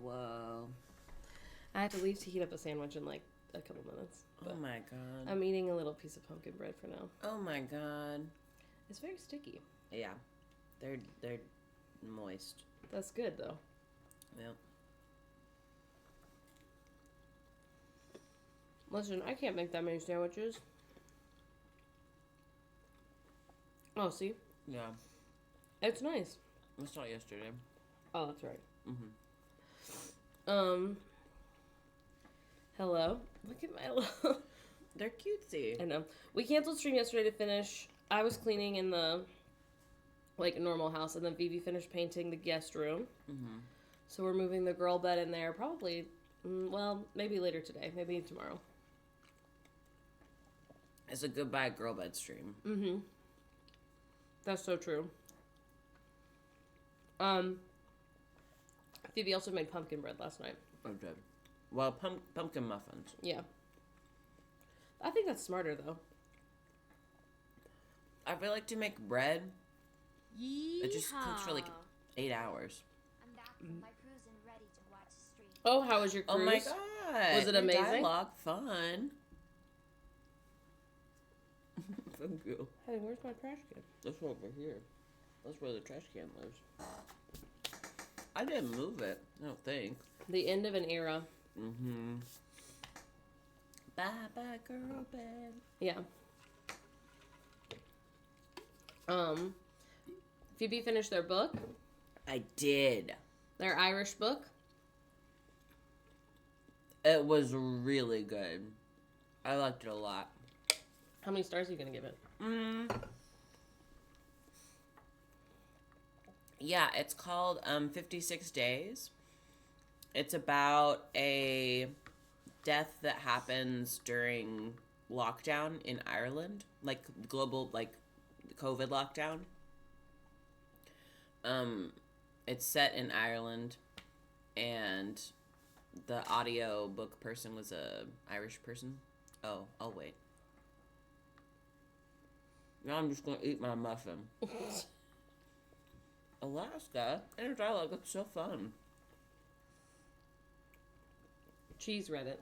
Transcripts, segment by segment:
Whoa. I have to leave to heat up a sandwich in like a couple minutes. Oh my god. I'm eating a little piece of pumpkin bread for now. Oh my god. It's very sticky. Yeah. They're moist. That's good though. Yep. Listen, I can't make that many sandwiches. Oh, see? Yeah. It's nice. I saw it yesterday. Oh, that's right. Mm-hmm. Hello. Look at my little... They're cutesy. I know. We canceled stream yesterday to finish. I was cleaning in the, like, normal house, and then Vivi finished painting the guest room. Mm-hmm. So we're moving the girl bed in there probably, well, maybe later today. Maybe tomorrow. It's a goodbye girl bed stream. Mm-hmm. That's so true. Phoebe also made pumpkin bread last night. Oh, good. Well, pumpkin muffins. Yeah. I think that's smarter, though. I feel like to make bread, Yeehaw. it just cooks for like 8 hours. I'm back from my cruise and ready to watch the stream. Oh, how was your cruise? Oh my god. Was it Your amazing? Dialogue fun. Thank you. Hey, where's my trash can? That's over here. That's where the trash can lives. I didn't move it, I don't think. The end of an era. Mm-hmm. Bye-bye, girl bed. Yeah. Phoebe finished their book. I did. Their Irish book. It was really good. I liked it a lot. How many stars are you going to give it? Yeah, it's called 56 Days. It's about a death that happens during lockdown in Ireland, like global, like COVID lockdown. It's set in Ireland, and the audio book person was a Irish person. Oh, I'll wait. Now I'm just gonna eat my muffin. Alaska, and dialogue looks so fun. Cheese read it.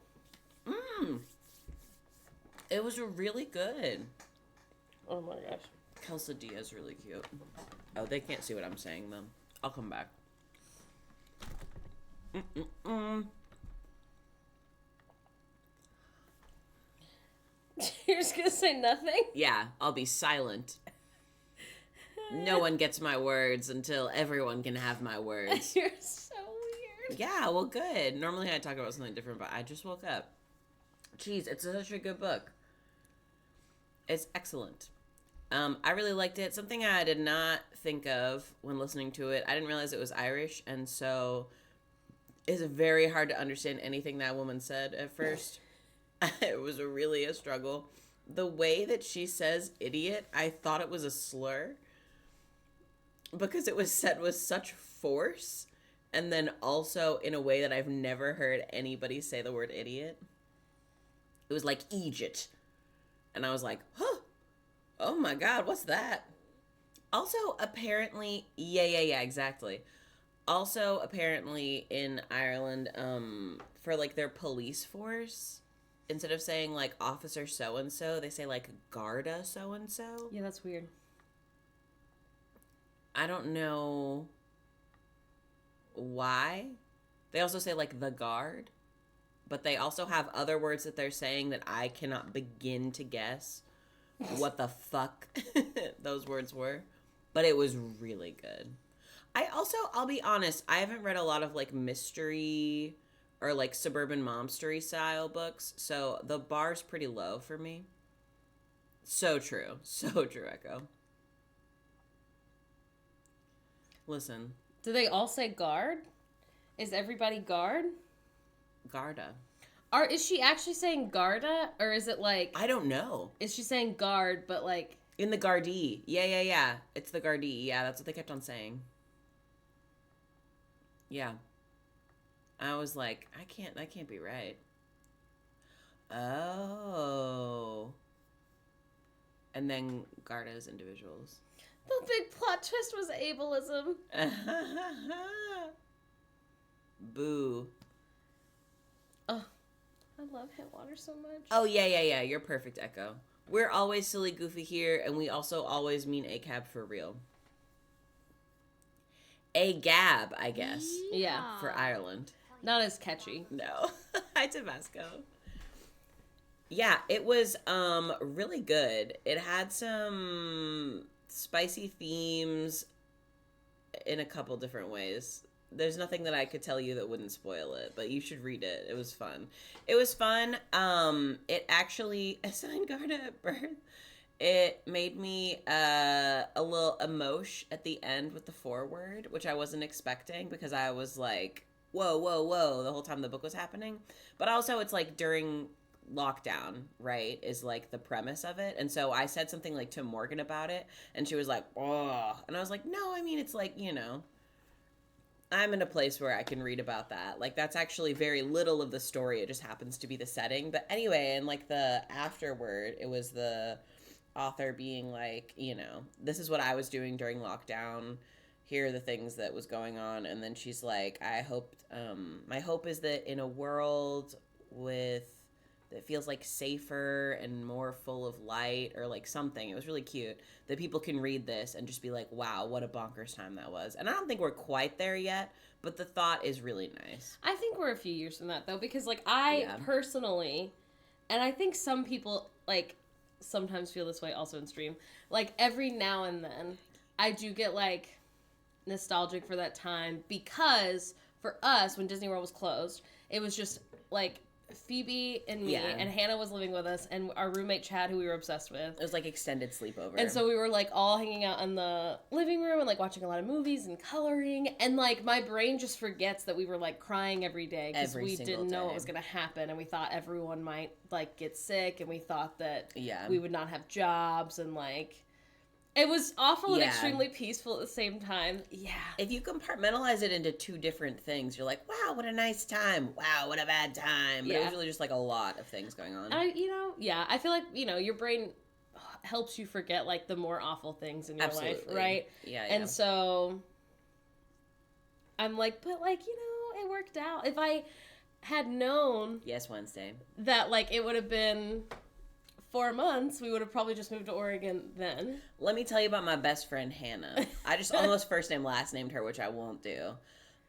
It was really good. Oh my gosh. Quesadilla is really cute. Oh, they can't see what I'm saying though. I'll come back. You're just going to say nothing? Yeah, I'll be silent. No one gets my words until everyone can have my words. You're so weird. Yeah, well, good. Normally I talk about something different, but I just woke up. Jeez, it's such a good book. It's excellent. I really liked it. Something I did not think of when listening to it, I didn't realize it was Irish, and so it's very hard to understand anything that woman said at first. It was really a struggle. The way that she says idiot, I thought it was a slur because it was said with such force, and then also in a way that I've never heard anybody say the word idiot. It was like Egypt. And I was like, huh, oh my God, what's that? Also, apparently, yeah, exactly. Also, apparently in Ireland, for like their police force, instead of saying like officer so-and-so, they say like Garda so-and-so. Yeah, that's weird. I don't know why. They also say like the guard, but they also have other words that they're saying that I cannot begin to guess what the fuck those words were. But it was really good. I'll be honest, I haven't read a lot of like mystery or like suburban momstery style books, so the bar's pretty low for me. So true, Echo. Listen. Do they all say guard? Is everybody guard? Garda. Is she actually saying Garda, or is it like... I don't know. Is she saying guard, but like... In the Gardaí. Yeah. It's the Gardaí. Yeah, that's what they kept on saying. Yeah. I was like, that can't be right. Oh. And then Garda's individuals. The big plot twist was ableism. Boo. Oh, I love hit water so much. Oh, yeah. You're perfect, Echo. We're always silly goofy here, and we also always mean a cab for real. A gab, I guess, Yeah. for Ireland. Not as catchy. No. Hi, Tabasco. Yeah, it was really good. It had some spicy themes in a couple different ways. There's nothing that I could tell you that wouldn't spoil it, but you should read it. It was fun. It actually assigned Garda at birth. It made me a little emotion at the end with the foreword, which I wasn't expecting because I was like, whoa, the whole time the book was happening. But also it's like during lockdown, right, is like the premise of it. And so I said something like to Morgan about it, and she was like, oh. And I was like, no, I mean, it's like, I'm in a place where I can read about that. Like, that's actually very little of the story. It just happens to be the setting. But anyway, and like the afterword, it was the author being like, this is what I was doing during lockdown. Here are the things that was going on. And then she's like, my hope is that in a world that feels like safer and more full of light, or like something. It was really cute that people can read this and just be like, wow, what a bonkers time that was. And I don't think we're quite there yet, but the thought is really nice. I think we're a few years from that though, because like I personally, and I think some people like sometimes feel this way also in stream, like every now and then I do get like nostalgic for that time, because for us when Disney World was closed, it was just like Phoebe and me, and Hannah was living with us, and our roommate Chad, who we were obsessed with. It was like extended sleepover. And so we were like all hanging out in the living room and like watching a lot of movies and coloring, and like my brain just forgets that we were like crying every day because we didn't know what was going to happen, and we thought everyone might like get sick, and we thought that we would not have jobs, and like it was awful and extremely peaceful at the same time. Yeah. If you compartmentalize it into two different things, you're like, wow, what a nice time. Wow, what a bad time. But it was really just like a lot of things going on. I feel like, your brain helps you forget like the more awful things in your life, right? Yeah. And so I'm like, but like, it worked out. If I had known Wednesday, that like it would have been 4 months, we would have probably just moved to Oregon then. Let me tell you about my best friend, Hannah. I just almost first name, last named her, which I won't do.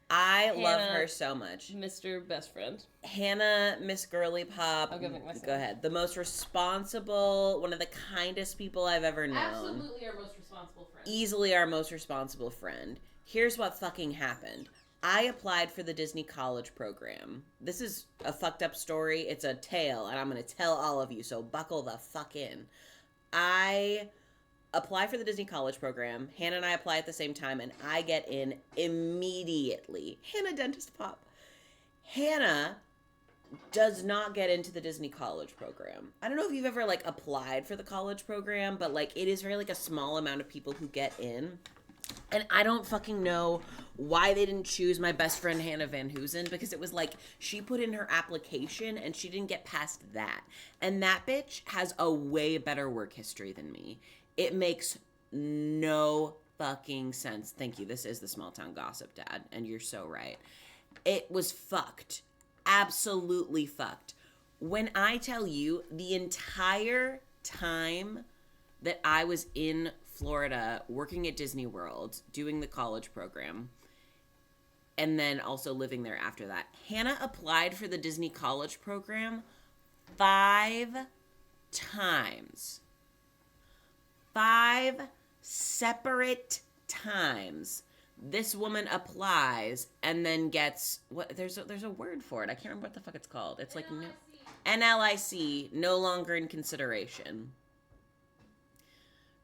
I love her so much. Mr. Best Friend. Hannah, Miss Girly Pop. I'll give it myself. Go ahead. The most responsible, one of the kindest people I've ever known. Absolutely our most responsible friend. Easily our most responsible friend. Here's what fucking happened. I applied for the Disney College program. This is a fucked up story. It's a tale, and I'm going to tell all of you, so buckle the fuck in. I apply for the Disney College program. Hannah and I apply at the same time, and I get in immediately. Hannah, dentist pop. Hannah does not get into the Disney College program. I don't know if you've ever, like, applied for the college program, but, like, it is very, like, a small amount of people who get in. And I don't fucking know why they didn't choose my best friend Hannah Van Hoosen, because it was like she put in her application and she didn't get past that. And that bitch has a way better work history than me. It makes no fucking sense. Thank you. This is the small town gossip, Dad, and you're so right. It was fucked. Absolutely fucked. When I tell you the entire time that I was in Florida working at Disney World, doing the college program, and then also living there after that, Hannah applied for the Disney College program 5 times. 5 separate times. This woman applies and then gets what? There's a word for it. I can't remember what the fuck it's called. It's like NLIC, no longer in consideration.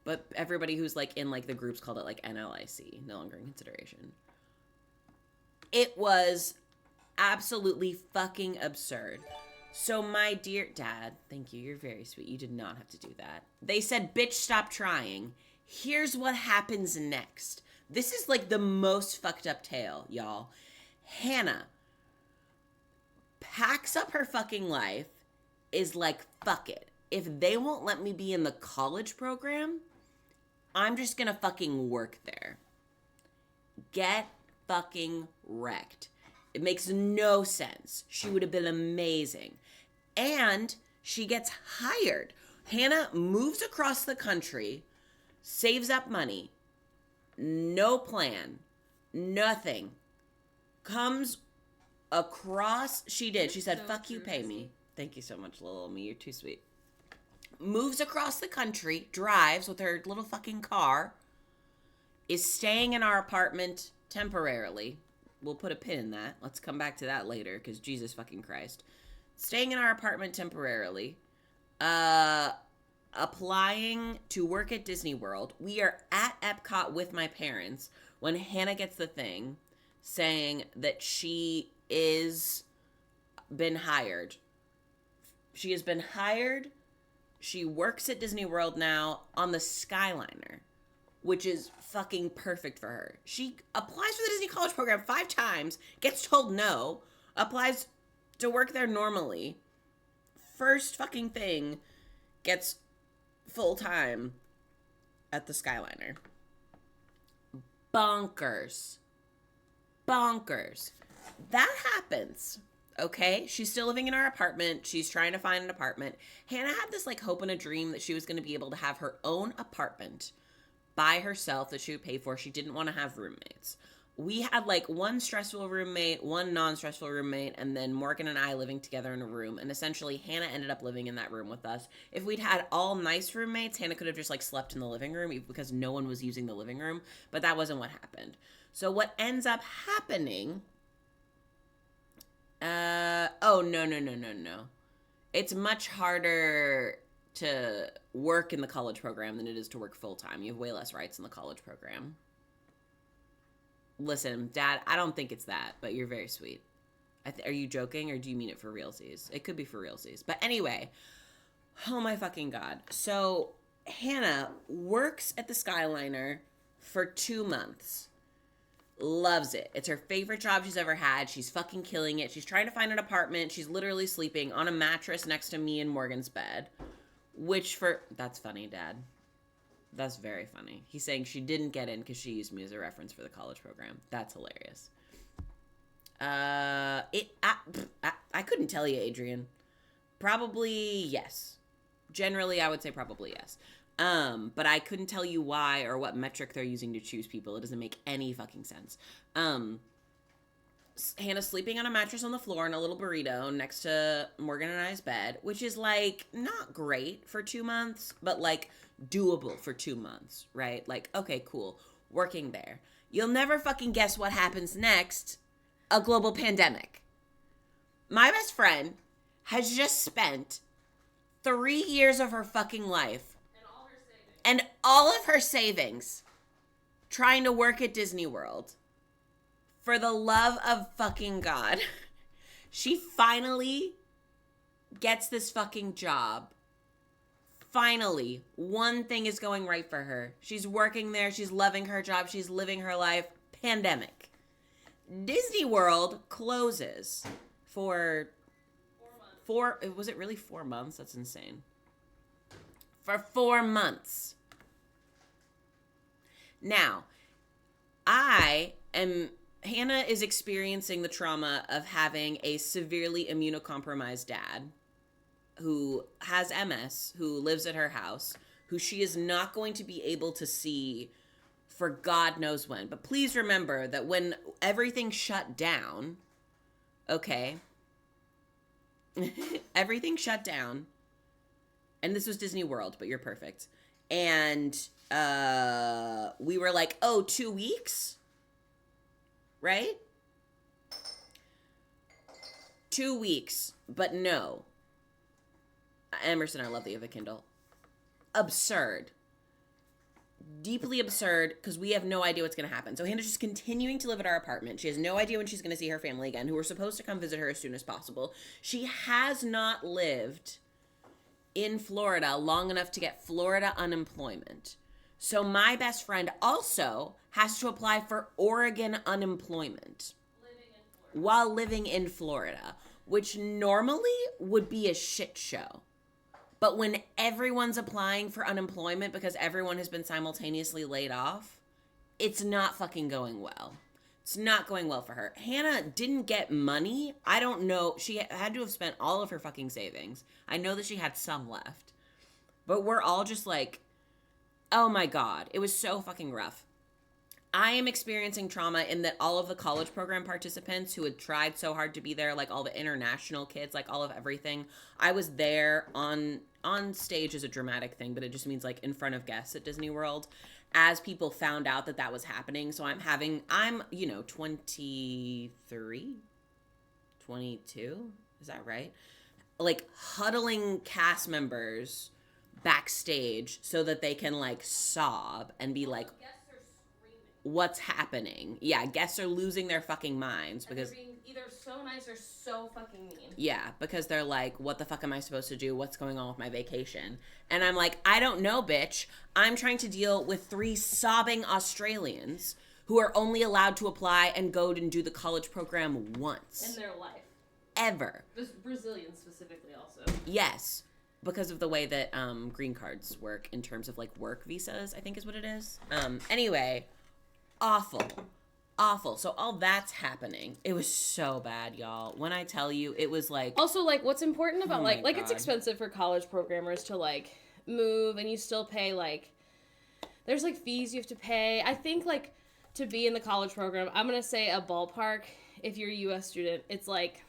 But everybody who's, like, in, like, the groups called it, like, NLIC, no longer in consideration. It was absolutely fucking absurd. So, my dear Dad, thank you, you're very sweet. You did not have to do that. They said, bitch, stop trying. Here's what happens next. This is, like, the most fucked up tale, y'all. Hannah packs up her fucking life, is like, fuck it. If they won't let me be in the college program, I'm just gonna fucking work there. Get fucking wrecked. It makes no sense. She would have been amazing. And she gets hired. Hannah moves across the country, saves up money, no plan, nothing. Comes across, she did. She said, fuck you, pay me. Thank you so much, little me. You're too sweet. Moves across the country, drives with her little fucking car, is staying in our apartment temporarily. We'll put a pin in that. Let's come back to that later, because Jesus fucking Christ. Staying in our apartment temporarily. Applying to work at Disney World. We are at Epcot with my parents when Hannah gets the thing saying that she is been hired. She has been hired. She works at Disney World now on the Skyliner, which is fucking perfect for her. She applies for the Disney College Program 5 times, gets told no, applies to work there normally. First fucking thing, gets full-time at the Skyliner. Bonkers. That happens. Okay, she's still living in our apartment. She's trying to find an apartment. Hannah had this like hope and a dream that she was going to be able to have her own apartment by herself that she would pay for. She didn't want to have roommates. We had like one stressful roommate, one non-stressful roommate, and then Morgan and I living together in a room. And essentially Hannah ended up living in that room with us. If we'd had all nice roommates, Hannah could have just like slept in the living room because no one was using the living room. But that wasn't what happened. So what ends up happening... No. It's much harder to work in the college program than it is to work full-time. You have way less rights in the college program. Listen, Dad, I don't think it's that, but you're very sweet. Are you joking, or do you mean it for realsies? It could be for realsies. But anyway, oh my fucking God. So Hannah works at the Skyliner for 2 months. Loves it. It's her favorite job she's ever had. She's fucking killing it. She's trying to find an apartment. She's literally sleeping on a mattress next to me and Morgan's bed. That's funny, Dad. That's very funny. He's saying she didn't get in because she used me as a reference for the college program. That's hilarious. I couldn't tell you, Adrian. Probably yes. Generally, I would say probably yes. But I couldn't tell you why or what metric they're using to choose people. It doesn't make any fucking sense. Hannah's sleeping on a mattress on the floor in a little burrito next to Morgan and I's bed, which is like not great for 2 months, but like doable for 2 months, right? Like, okay, cool. Working there. You'll never fucking guess what happens next. A global pandemic. My best friend has just spent 3 years of her fucking life and all of her savings trying to work at Disney World. For the love of fucking God. She finally gets this fucking job. Finally, one thing is going right for her. She's working there. She's loving her job. She's living her life. Pandemic. Disney World closes for 4 months. Was it really 4 months? That's insane. For 4 months. Now, Hannah is experiencing the trauma of having a severely immunocompromised dad who has MS, who lives at her house, who she is not going to be able to see for God knows when. But please remember that when everything shut down, okay, everything shut down, and this was Disney World, but you're perfect. And we were like, 2 weeks? Right? 2 weeks. But no. Emerson, I love that you have a Kindle. Absurd. Deeply absurd, because we have no idea what's going to happen. So Hannah's just continuing to live at our apartment. She has no idea when she's going to see her family again, who are supposed to come visit her as soon as possible. She has not lived in Florida long enough to get Florida unemployment. So my best friend also has to apply for Oregon unemployment while living in Florida, which normally would be a shit show. But when everyone's applying for unemployment because everyone has been simultaneously laid off, it's not fucking going well. It's not going well for her. Hannah didn't get money. I don't know. She had to have spent all of her fucking savings. I know that she had some left. But we're all just like, oh my God. It was so fucking rough. I am experiencing trauma in that all of the college program participants who had tried so hard to be there, like all the international kids, like all of everything. I was there on stage as a dramatic thing, but it just means like in front of guests at Disney World as people found out that was happening. So I'm 23, 22, is that right? Like huddling cast members backstage so that they can like sob and be like, what's happening? Yeah, guests are losing their fucking minds because they're being either so nice or so fucking mean. Yeah, because they're like, what the fuck am I supposed to do? What's going on with my vacation? And I'm like, I don't know, bitch. I'm trying to deal with 3 sobbing Australians who are only allowed to apply and go and do the college program once. In their life. Ever. Brazilians specifically also. Yes. Because of the way that green cards work in terms of like work visas, I think is what it is. Anyway, awful. So all that's happening. It was so bad, y'all. When I tell you, it was like... Also, like, what's important about, like, God. It's expensive for college programmers to, like, move, and you still pay, like, there's, like, fees you have to pay. I think, like, to be in the college program, I'm going to say a ballpark, if you're a U.S. student, it's, like,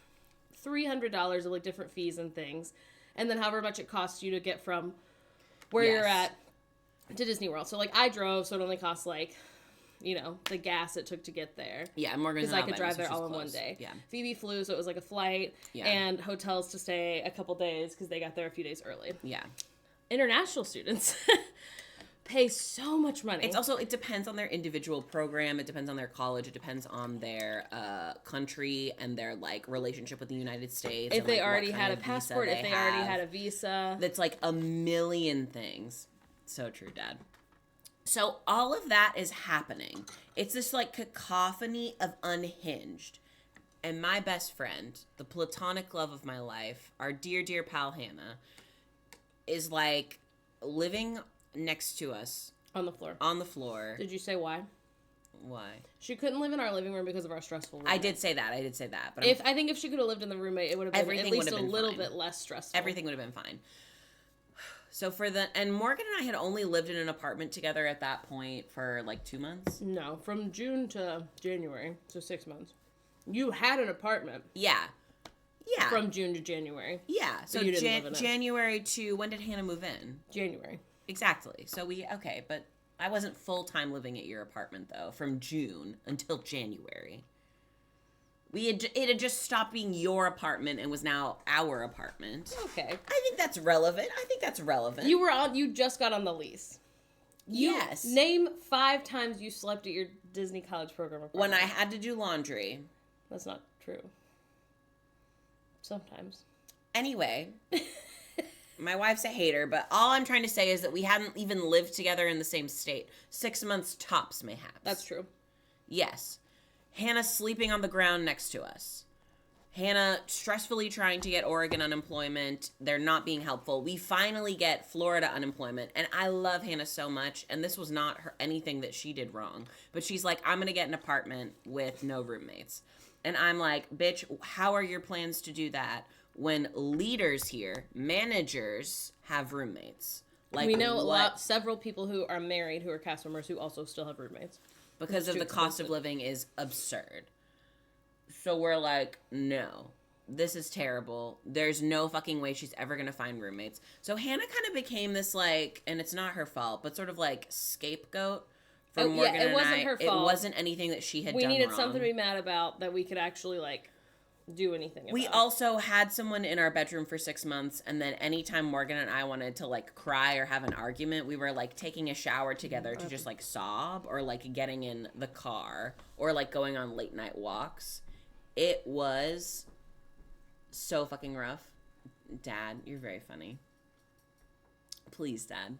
$300 of, like, different fees and things. And then however much it costs you to get from where you're at to Disney World. So, like, I drove, so it only costs, like... the gas it took to get there. Yeah, Morgan's because I could drive there all in one day. Yeah. Phoebe flew, so it was like a flight and hotels to stay a couple days because they got there a few days early. Yeah. International students pay so much money. It's also, it depends on their individual program. It depends on their college. It depends on their country and their, like, relationship with the United States. If and, they like, already had a passport, if they already had a visa. That's, like, a million things. So true, Dad. So all of that is happening. It's this, like, cacophony of unhinged. And my best friend, the platonic love of my life, our dear, dear pal Hannah, is, like, living next to us. On the floor. On the floor. Did you say why? Why? She couldn't live in our living room because of our stressful roommate. I did say that. But I think if she could have lived in the roommate, it would have been at least a little bit less stressful. Everything would have been fine. So and Morgan and I had only lived in an apartment together at that point for like 2 months. No, from June to January, so 6 months. You had an apartment. Yeah. From June to January. Yeah. So you didn't live in it. January to, when did Hannah move in? January. Exactly. So but I wasn't full-time living at your apartment though, from June until January. It had just stopped being your apartment and was now our apartment. Okay. I think that's relevant. You just got on the lease. Yes. Name 5 times you slept at your Disney college program apartment. When I had to do laundry. That's not true. Sometimes. Anyway, my wife's a hater, but all I'm trying to say is that we hadn't even lived together in the same state. 6 months tops, mayhaps. That's true. Yes. Hannah sleeping on the ground next to us. Hannah stressfully trying to get Oregon unemployment. They're not being helpful. We finally get Florida unemployment. And I love Hannah so much. And this was not anything that she did wrong. But she's like, I'm going to get an apartment with no roommates. And I'm like, bitch, how are your plans to do that when leaders here, managers, have roommates? Like, we know several people who are married who are cast members who also still have roommates. Because of the cost of living is absurd. So we're like, no, this is terrible. There's no fucking way she's ever going to find roommates. So Hannah kind of became this, like, and it's not her fault, but sort of like scapegoat for Morgan and I. It wasn't her fault. It wasn't anything that she had done wrong. We needed wrong. something to be mad about that we could actually, like, do anything about. We also had someone in our bedroom for 6 months, and then anytime Morgan and I wanted to, like, cry or have an argument, we were, like, taking a shower together to just, like, sob, or, like, getting in the car, or, like, going on late night walks. It was so fucking rough. Dad, you're very funny. Please, Dad.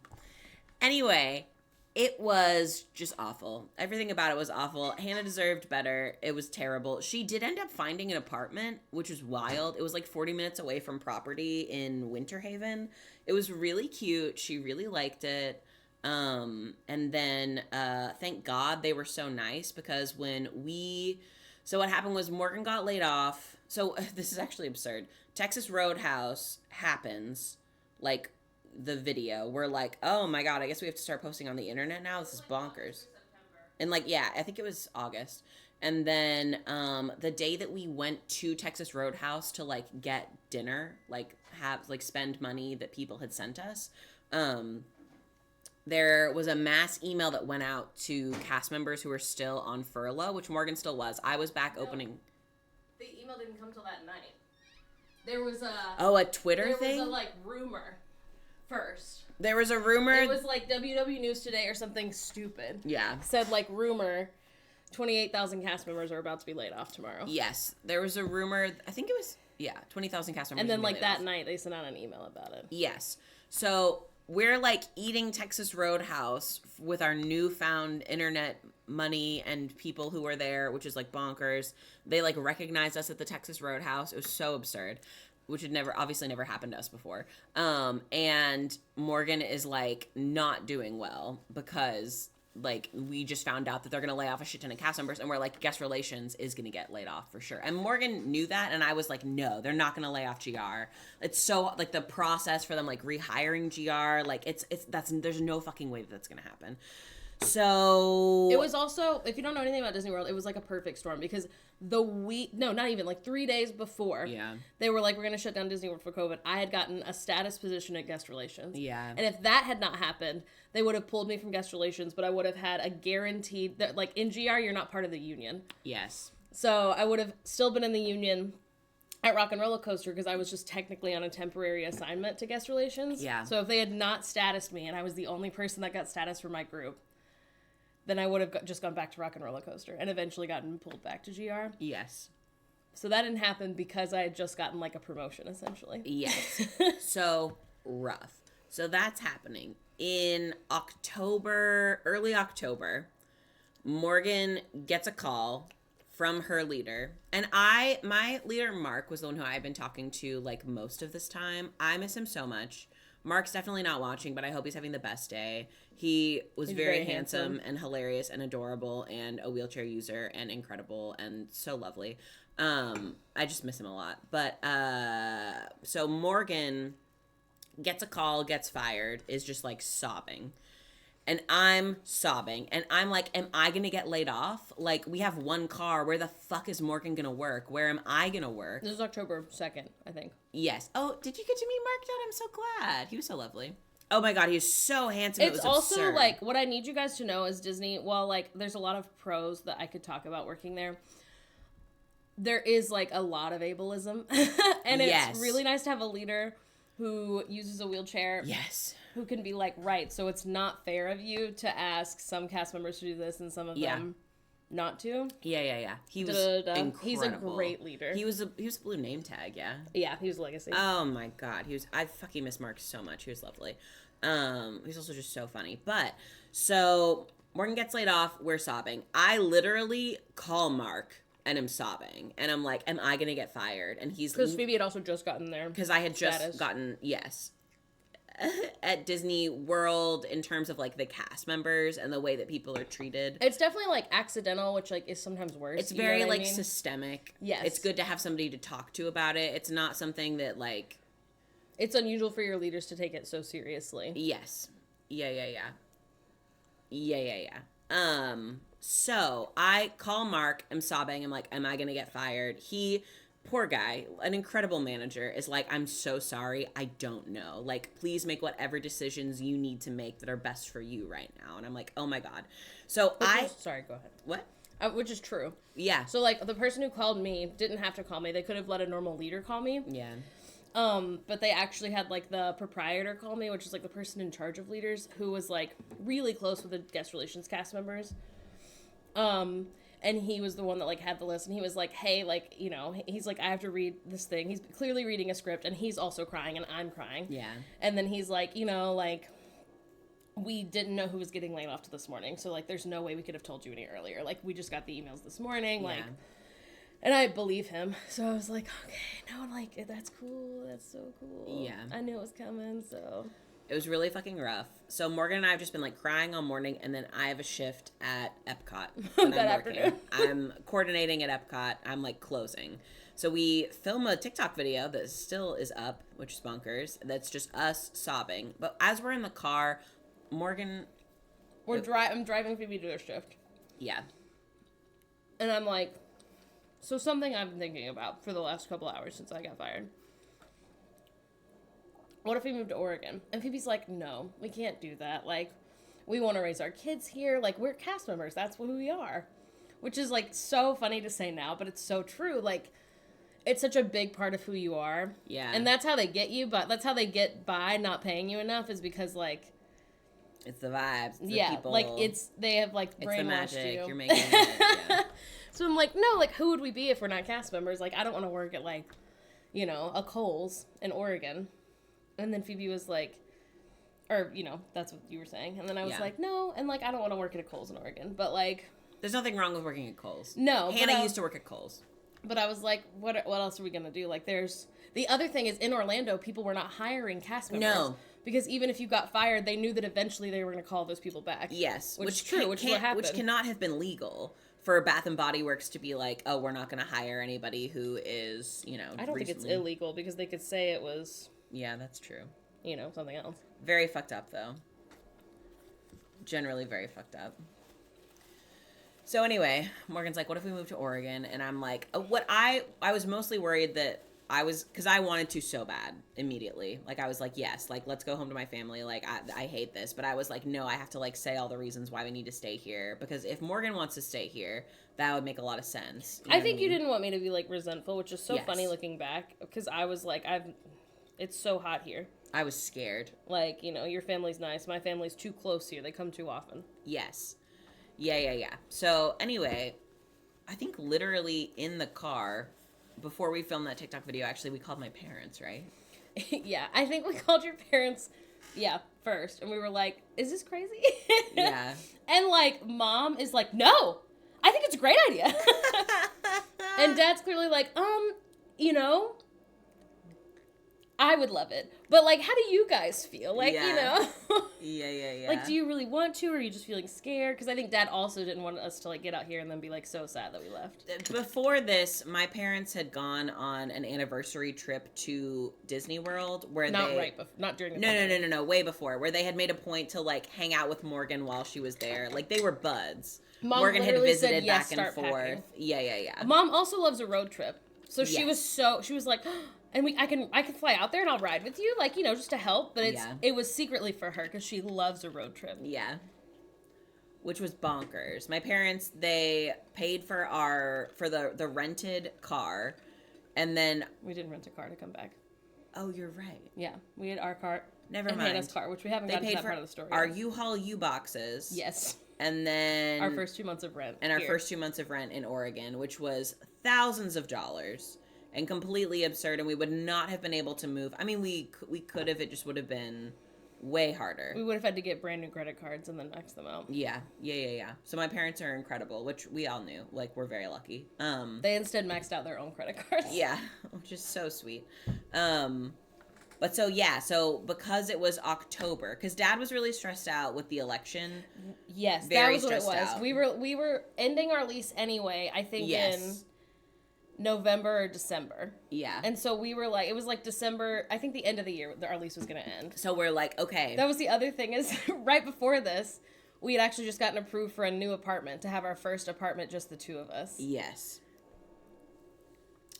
Anyway, it was just awful. Everything about it was awful. Hannah deserved better. It was terrible. She did end up finding an apartment, which was wild. It was like 40 minutes away from property in Winter Haven. It was really cute. She really liked it. And then, thank God they were so nice, because so what happened was Morgan got laid off. So this is actually absurd. Texas Roadhouse happens, like the video. We're like, oh my God, I guess we have to start posting on the internet now. This is bonkers. And like, yeah, I think it was August. And then the day that we went to Texas Roadhouse to like get dinner, like spend money that people had sent us, there was a mass email that went out to cast members who were still on furlough, which Morgan still was. I was back opening. The email didn't come till that night. There was a Twitter thing? There was a rumor first. There was a rumor. It was WW News Today or something stupid. Yeah. Said rumor, 28,000 cast members are about to be laid off tomorrow. Yes. There was a rumor. I think it was 20,000 cast members. And then that night they sent out an email about it. Yes. So we're eating Texas Roadhouse with our newfound internet money and people who were there, which is bonkers. They recognized us at the Texas Roadhouse. It was so absurd, which had obviously never happened to us before. And Morgan is not doing well because we just found out that they're going to lay off a shit ton of cast members, and we're guest relations is going to get laid off for sure. And Morgan knew that, and I was no, they're not going to lay off GR. It's so the process for them rehiring GR, there's no fucking way that's going to happen. So it was also, if you don't know anything about Disney World, it was a perfect storm, because not even 3 days before, they were we're going to shut down Disney World for COVID. I had gotten a status position at guest relations. Yeah. And if that had not happened, they would have pulled me from guest relations, but I would have had a guaranteed that in GR, you're not part of the union. Yes. So I would have still been in the union at Rock and Roller Coaster, because I was just technically on a temporary assignment to guest relations. Yeah. So if they had not statused me and I was the only person that got status for my group, then I would have just gone back to Rock and Roller Coaster and eventually gotten pulled back to GR. Yes. So that didn't happen because I had just gotten a promotion, essentially. Yes. So rough. So that's happening. In October, early October, Morgan gets a call from her leader. And my leader, Mark, was the one who I've been talking to most of this time. I miss him so much. Mark's definitely not watching, but I hope he's having the best day. He's very handsome and hilarious and adorable and a wheelchair user and incredible and so lovely. I just miss him a lot. But so Morgan gets a call, gets fired, is just sobbing. And I'm sobbing. And I'm am I going to get laid off? We have one car. Where the fuck is Morgan going to work? Where am I going to work? This is October 2nd, I think. Yes. Oh, did you get to meet Mark yet? I'm so glad. He was so lovely. Oh my God, he's so handsome. It's also absurd. What I need you guys to know is Disney, while there's a lot of pros that I could talk about working there, there is a lot of ableism. And it's really nice to have a leader who uses a wheelchair. Yes. Who can be right, so it's not fair of you to ask some cast members to do this and some of them not to. Yeah. He was incredible. He's a great leader. He was a blue name tag, yeah. Yeah, he was Legacy. Oh my God, I fucking miss Mark so much. He was lovely. He's also just so funny. But so Morgan gets laid off. We're sobbing. I literally call Mark and am sobbing, and I'm am I gonna get fired? And he's because Phoebe had also just gotten there. Because I had just gotten at Disney World in terms of the cast members and the way that people are treated. It's definitely accidental, which is sometimes worse. It's very systemic. Yes. It's good to have somebody to talk to about it. It's not something that it's unusual for your leaders to take it so seriously. Yes. Yeah. So I call Mark, I'm sobbing, I'm am I gonna get fired? He, poor guy, an incredible manager, is I'm so sorry, I don't know. Please make whatever decisions you need to make that are best for you right now. And I'm oh my God. So sorry, go ahead. What? Which is true. Yeah. So the person who called me didn't have to call me. They could have let a normal leader call me. Yeah. But they actually had the proprietor call me, which is the person in charge of leaders, who was really close with the guest relations cast members. And he was the one that had the list, and he was hey, he's I have to read this thing. He's clearly reading a script, and he's also crying, and I'm crying. Yeah. And then he's we didn't know who was getting laid off to this morning, so there's no way we could have told you any earlier. We just got the emails this morning, yeah. And I believe him. So I was okay, no, that's cool. That's so cool. Yeah. I knew it was coming, so. It was really fucking rough. So Morgan and I have just been like crying all morning, and then I have a shift at Epcot that I'm working. I'm coordinating at Epcot. I'm like closing. So we film a TikTok video that still is up, which is bonkers. That's just us sobbing. But as we're in the car, Morgan... I'm driving Phoebe to her shift. Yeah. And I'm like, so something I've been thinking about for the last couple hours since I got fired. What if we moved to Oregon? And Phoebe's like, no, we can't do that. Like, we want to raise our kids here. Like, we're cast members. That's who we are. Which is, like, so funny to say now, but it's so true. Like, it's such a big part of who you are. Yeah. And that's how they get you, but that's how they get by not paying you enough is because, like... It's the vibes. It's the people. Like, they have, like, brainwashed it's the magic. you. You're making it, yeah. So I'm like, no, like, who would we be if we're not cast members? Like, I don't want to work at, like, you know, a Kohl's in Oregon. And then Phoebe was like, or, you know, that's what you were saying. And then I was like, no, and, like, I don't want to work at a Kohl's in Oregon. But, like... There's nothing wrong with working at Kohl's. No. Hannah used to work at Kohl's. But I was like, what else are we going to do? Like, there's... The other thing is, in Orlando, people were not hiring cast members. No. Because even if you got fired, they knew that eventually they were going to call those people back. Yes. Which is true, which is what happened. Which cannot have been legal for Bath & Body Works to be like, oh, we're not going to hire anybody who is, you know, I don't think it's illegal because they could say it was... Yeah, that's true. You know, something else. Very fucked up, though. Generally very fucked up. So anyway, Morgan's like, what if we move to Oregon? And I'm like, I was mostly worried that because I wanted to so bad immediately. Like, I was like, yes, like, let's go home to my family. Like, I hate this. But I was like, no, I have to, like, say all the reasons why we need to stay here. Because if Morgan wants to stay here, that would make a lot of sense. I think you didn't want me to be, like, resentful, which is so funny looking back. Because I was like, it's so hot here. I was scared. Like, you know, your family's nice. My family's too close here. They come too often. Yes. Yeah. So, anyway, I think literally in the car, before we filmed that TikTok video, actually, we called my parents, right? Yeah, I think we called your parents, first. And we were like, is this crazy? Yeah. And, like, Mom is like, no, I think it's a great idea. And Dad's clearly like, you know... I would love it. But, like, how do you guys feel? Like, you know? Yeah. Like, do you really want to, or are you just feeling scared? Because I think Dad also didn't want us to, like, get out here and then be, like, so sad that we left. Before this, my parents had gone on an anniversary trip to Disney World where not during the pandemic. No, way before, where they had made a point to, like, hang out with Morgan while she was there. Like, they were buds. Morgan had visited said, yes, back and forth. Packing. Yeah. Mom also loves a road trip. So she was like... And I can fly out there and I'll ride with you, like, you know, just to help. But it was secretly for her because she loves a road trip. Yeah. Which was bonkers. My parents, they paid for the rented car, and then... We didn't rent a car to come back. Oh, you're right. Yeah, we had our car. Never and mind. Hannah's car, which we haven't gotten to that part of the story. Our U-Haul U-boxes. Yes. And then... Our first 2 months of rent. And our first 2 months of rent in Oregon, which was thousands of dollars. And completely absurd, and we would not have been able to move. I mean, we could have. It just would have been way harder. We would have had to get brand new credit cards and then max them out. Yeah. So my parents are incredible, which we all knew. Like, we're very lucky. They instead maxed out their own credit cards. Yeah, which is so sweet. But so because it was October, because Dad was really stressed out with the election. Yes, that was what it was. Out. We were ending our lease anyway. I think in November or December. Yeah. And so we were like, it was like December, I think the end of the year our lease was going to end. So we're like, okay. That was the other thing is right before this, we had actually just gotten approved for a new apartment to have our first apartment, just the two of us. Yes.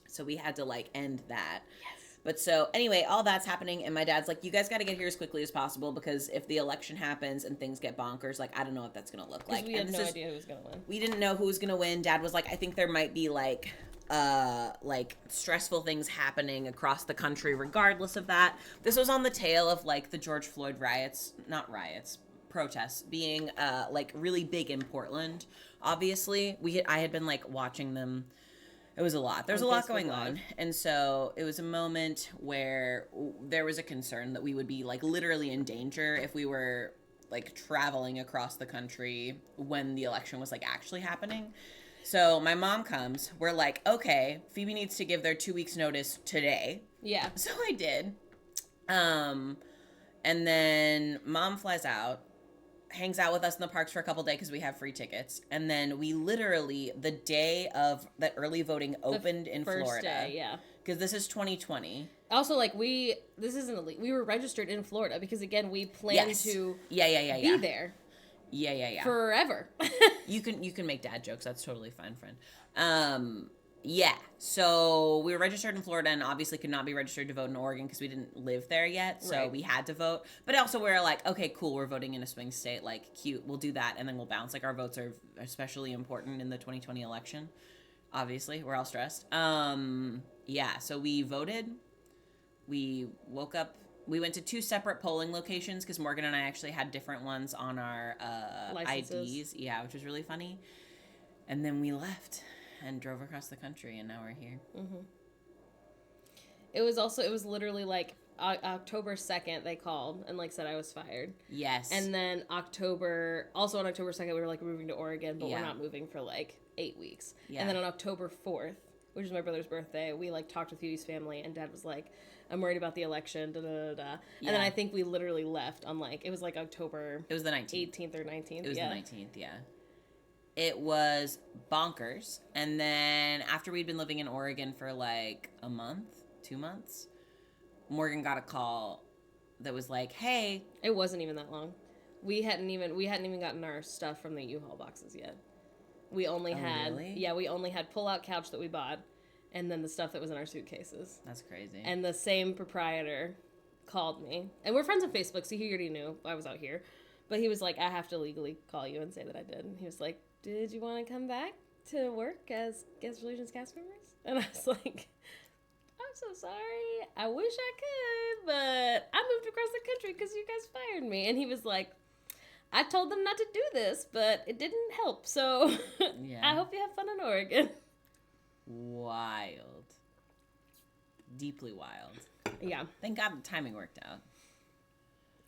So we had to like end that. Yes. But so anyway, all that's happening. And my dad's like, you guys got to get here as quickly as possible because if the election happens and things get bonkers, like, I don't know what that's going to look like. We had no idea who was going to win. We didn't know who was going to win. Dad was like, I think there might be like stressful things happening across the country regardless of that. This was on the tail of like the George Floyd protests being like really big in Portland. Obviously, I had been like watching them. It was a lot. There's a lot going on. And so it was a moment where there was a concern that we would be like literally in danger if we were like traveling across the country when the election was like actually happening. So my mom comes. We're like, okay, Phoebe needs to give their 2 weeks notice today. Yeah. So I did. And then Mom flies out, hangs out with us in the parks for a couple days because we have free tickets. And then we literally, the day of that early voting opened in Florida. Day, yeah. Because this is 2020. Also, like, this isn't illegal. We were registered in Florida because, again, we planned to be there. Yeah. Forever. You can make dad jokes. That's totally fine, friend. Yeah. So we were registered in Florida and obviously could not be registered to vote in Oregon because we didn't live there yet. So we had to vote. But also we were like, okay, cool. We're voting in a swing state. Like, cute. We'll do that and then we'll bounce. Like, our votes are especially important in the 2020 election. Obviously, we're all stressed. Yeah. So we voted. We woke up. We went to 2 separate polling locations because Morgan and I actually had different ones on our IDs. Yeah, which was really funny. And then we left and drove across the country, and now we're here. Mm-hmm. It was literally like October 2nd they called and like said I was fired. Yes. And then on October 2nd we were like moving to Oregon, but we're not moving for like 8 weeks. Yeah. And then on October 4th, which is my brother's birthday, we like talked with Phoebe's family and Dad was like, I'm worried about the election, And then I think we literally left on like, it was like October. It was the 19th. 18th or 19th. It was the 19th, yeah. It was bonkers. And then after we'd been living in Oregon for like a month, 2 months, Morgan got a call that was like, hey. It wasn't even that long. We hadn't even gotten our stuff from the U-Haul boxes yet. We only had, really? Yeah, we only had pull-out couch that we bought. And then the stuff that was in our suitcases. That's crazy. And the same proprietor called me. And we're friends on Facebook, so he already knew I was out here. But he was like, I have to legally call you and say that I did. And he was like, did you want to come back to work as Guest Relations cast members? And I was like, I'm so sorry. I wish I could, but I moved across the country because you guys fired me. And he was like, I told them not to do this, but it didn't help. So I hope you have fun in Oregon. Wild. Deeply wild. Yeah. Thank God the timing worked out.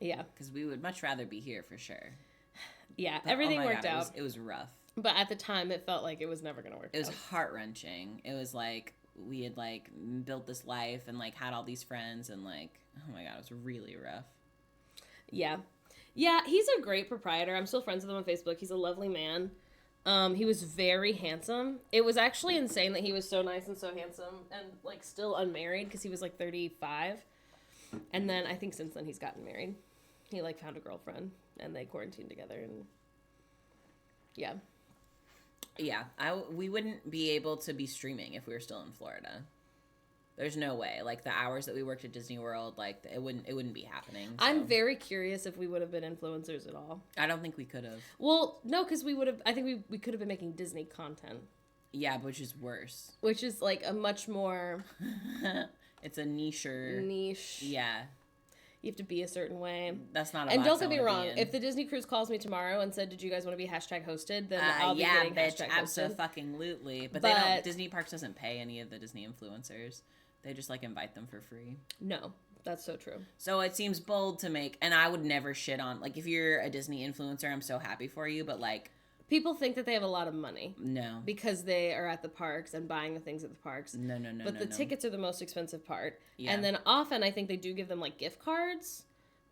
Yeah. Because we would much rather be here for sure. Yeah, but, everything worked out. It was rough. But at the time, it felt like it was never going to work out. It was heart-wrenching. It was like we had like built this life and like had all these friends and like, oh my God, it was really rough. Yeah. Yeah, he's a great proprietor. I'm still friends with him on Facebook. He's a lovely man. He was very handsome. It was actually insane that he was so nice and so handsome and like still unmarried because he was like 35. And then I think since then he's gotten married. He like found a girlfriend and they quarantined together and yeah. Yeah, we wouldn't be able to be streaming if we were still in Florida. There's no way. Like the hours that we worked at Disney World, like it wouldn't be happening. So. I'm very curious if we would have been influencers at all. I don't think we could have. Well, no, because we would have. I think we could have been making Disney content. Yeah, which is worse. Which is like a much more. It's a niche-er. Niche. Yeah. You have to be a certain way. That's not a And don't get me wrong. If the Disney cruise calls me tomorrow and said, "Did you guys want to be #hosted?" Then I'll be getting #hosted. Abso-fucking-lutely. But they don't. Disney Parks doesn't pay any of the Disney influencers. They just like invite them for free. No, that's so true. So it seems bold to make, and I would never shit on. Like if you're a Disney influencer, I'm so happy for you. But like. People think that they have a lot of money. No. Because they are at the parks and buying the things at the parks. No. But the tickets are the most expensive part. Yeah. And then often I think they do give them like gift cards,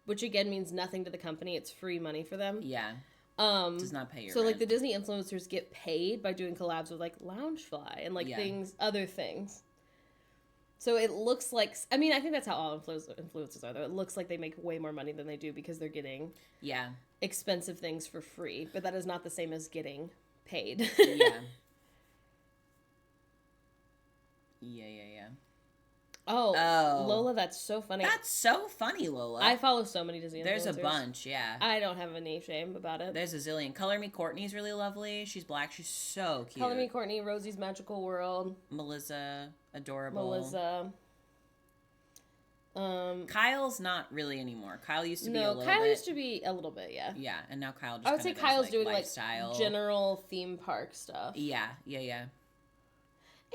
which again means nothing to the company. It's free money for them. Yeah. Does not pay your So rent. like the Disney influencers get paid by doing collabs with like Loungefly and like other things. So it looks like, I mean, I think that's how all influencers are, though. It looks like they make way more money than they do because they're getting expensive things for free. But that is not the same as getting paid. Yeah. Oh, Lola, that's so funny. That's so funny, Lola. I follow so many Disney influencers. There's a bunch, yeah. I don't have any shame about it. There's a zillion. Color Me Courtney's really lovely. She's black. She's so cute. Color Me Courtney, Rosie's Magical World. Melissa, adorable. Melissa. Kyle's not really anymore. Kyle used to be a little bit. No, Kyle used to be a little bit, yeah. Yeah, and now Kyle just I would say Kyle's doing lifestyle. Like general theme park stuff. Yeah.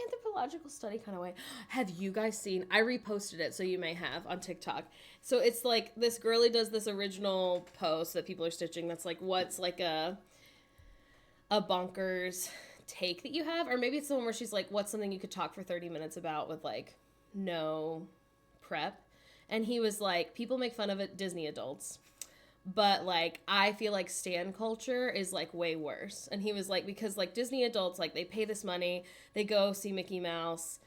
Anthropological study kind of way. Have you guys seen? I reposted it, so you may have on TikTok. So it's like this girlie does this original post that people are stitching. That's like, what's like a bonkers take that you have, or maybe it's the one where she's like, what's something you could talk for 30 minutes about with like no prep. And he was like, people make fun of it, Disney adults. But, like, I feel like stan culture is, like, way worse. And he was like, because, like, Disney adults, like, they pay this money, they go see Mickey Mouse,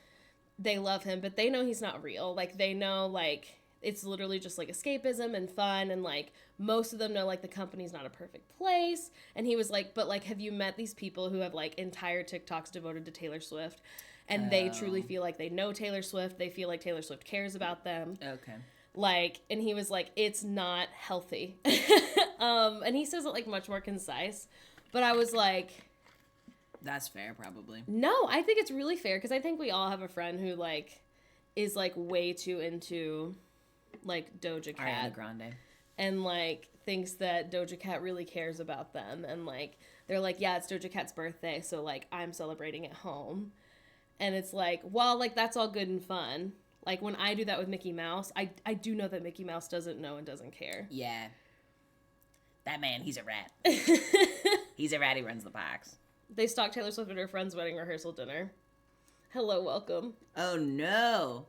they love him, but they know he's not real. Like, they know, like, it's literally just, like, escapism and fun, and, like, most of them know, like, the company's not a perfect place. And he was like, but, like, have you met these people who have, like, entire TikToks devoted to Taylor Swift? And they truly feel like they know Taylor Swift. They feel like Taylor Swift cares about them. Okay. Like, and he was like, it's not healthy. And he says it, like, much more concise. But I was like... That's fair, probably. No, I think it's really fair, because I think we all have a friend who, like, is, like, way too into, like, Doja Cat. Ariana Grande. And, like, thinks that Doja Cat really cares about them. And, like, they're like, yeah, it's Doja Cat's birthday, so, like, I'm celebrating at home. And it's like, well, like, that's all good and fun. Like, when I do that with Mickey Mouse, I do know that Mickey Mouse doesn't know and doesn't care. Yeah. That man, he's a rat. He's a rat, he runs the parks. They stalked Taylor Swift at her friend's wedding rehearsal dinner. Hello, welcome. Oh, no.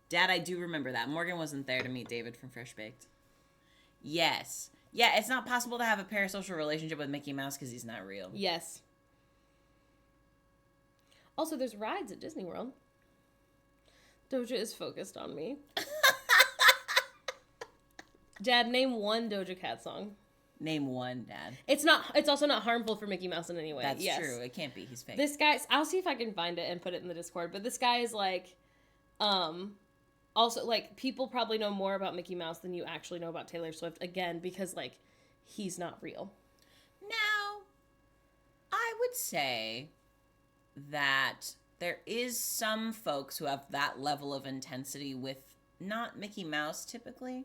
Dad, I do remember that. Morgan wasn't there to meet David from Fresh Baked. Yes. Yeah, it's not possible to have a parasocial relationship with Mickey Mouse because he's not real. Yes. Also, there's rides at Disney World. Doja is focused on me. Dad, name one Doja Cat song. Name one, Dad. It's also not harmful for Mickey Mouse in any way. That's yes. true. It can't be. He's fake. This guy, I'll see if I can find it and put it in the Discord, but this guy is like, also, like, people probably know more about Mickey Mouse than you actually know about Taylor Swift, again, because, like, he's not real. Now, I would say that there is some folks who have that level of intensity with not Mickey Mouse typically,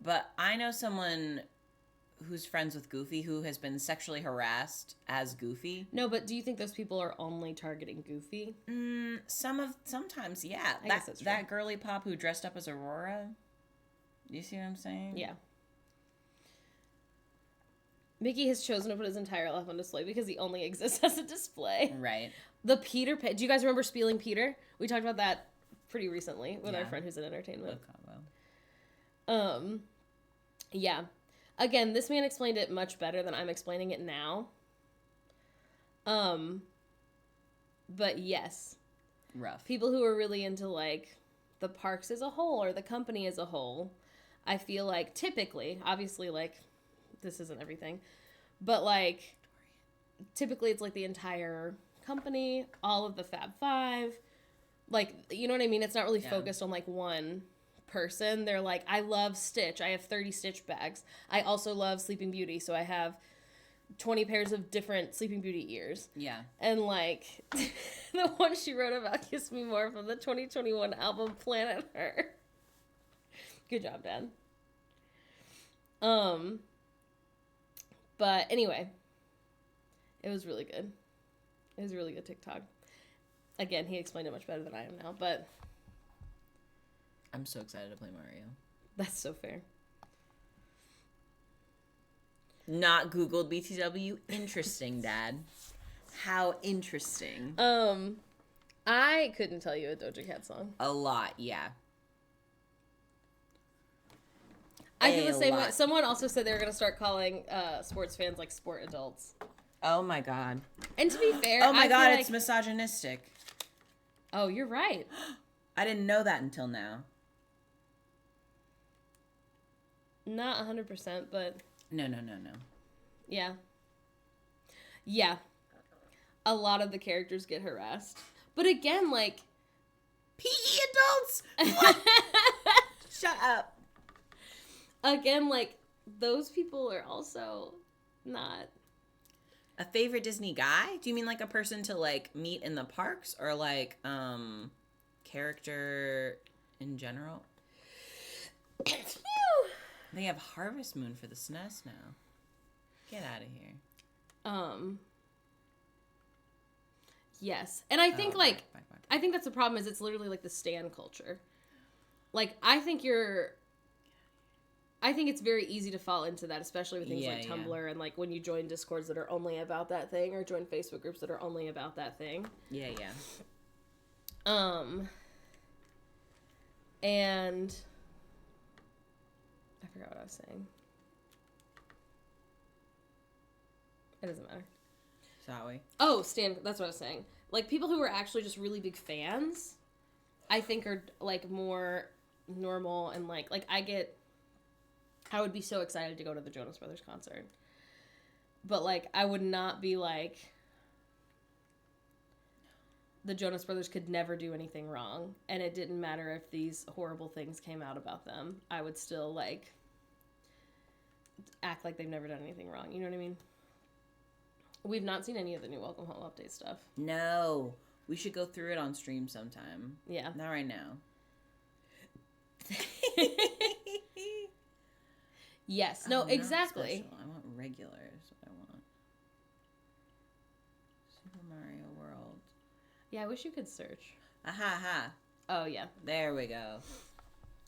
but I know someone who's friends with Goofy who has been sexually harassed as Goofy. No, but do you think those people are only targeting Goofy? Sometimes, yeah. I guess that's true. That girly pop who dressed up as Aurora. You see what I'm saying? Yeah. Mickey has chosen to put his entire life on display because he only exists as a display. Right. The Peter Pan. Do you guys remember Spieling Peter? We talked about that pretty recently with our friend who's in entertainment. Yeah. Again, this man explained it much better than I'm explaining it now. But yes. Rough. People who are really into, like, the parks as a whole or the company as a whole, I feel like typically, obviously, like, this isn't everything, but, like, typically it's, like, the entire company, all of the Fab Five, like, you know what I mean? It's not really focused on, like, one person. They're like, I love Stitch. I have 30 Stitch bags. I also love Sleeping Beauty, so I have 20 pairs of different Sleeping Beauty ears. Yeah. And, like, the one she wrote about Kiss Me More from the 2021 album Planet Her. Good job, Dad. But anyway, it was really good. It was a really good TikTok. Again, he explained it much better than I am now, but I'm so excited to play Mario. That's so fair. Not Googled BTW. Interesting, Dad. How interesting. I couldn't tell you a Doja Cat song. A lot, yeah. I feel the same way. Someone also said they were going to start calling sports fans, like, sport adults. Oh, my God. And to be fair, oh, my God, it's misogynistic. Oh, you're right. I didn't know that until now. Not 100%, but... No. Yeah. Yeah. A lot of the characters get harassed. But again, like... PE adults? What? Shut up. Again, like, those people are also not... A favorite Disney guy? Do you mean, like, a person to, like, meet in the parks? Or, like, character in general? They have Harvest Moon for the SNES now. Get out of here. Yes. And I think, I think that's the problem is it's literally, like, the stan culture. Like, I think it's very easy to fall into that, especially with things like Tumblr and, like, when you join Discords that are only about that thing or join Facebook groups that are only about that thing. Yeah. And I forgot what I was saying. It doesn't matter. Sorry. Oh, Stan, that's what I was saying. Like, people who are actually just really big fans, I think are, like, more normal and, like I would be so excited to go to the Jonas Brothers concert. But, like, I would not be, like, the Jonas Brothers could never do anything wrong. And it didn't matter if these horrible things came out about them. I would still, like, act like they've never done anything wrong. You know what I mean? We've not seen any of the new Welcome Home Update stuff. No. We should go through it on stream sometime. Yeah. Not right now. Yes. No, exactly. I want regular is what I want. Super Mario World. Yeah, I wish you could search. Aha, ha. Oh, yeah. There we go.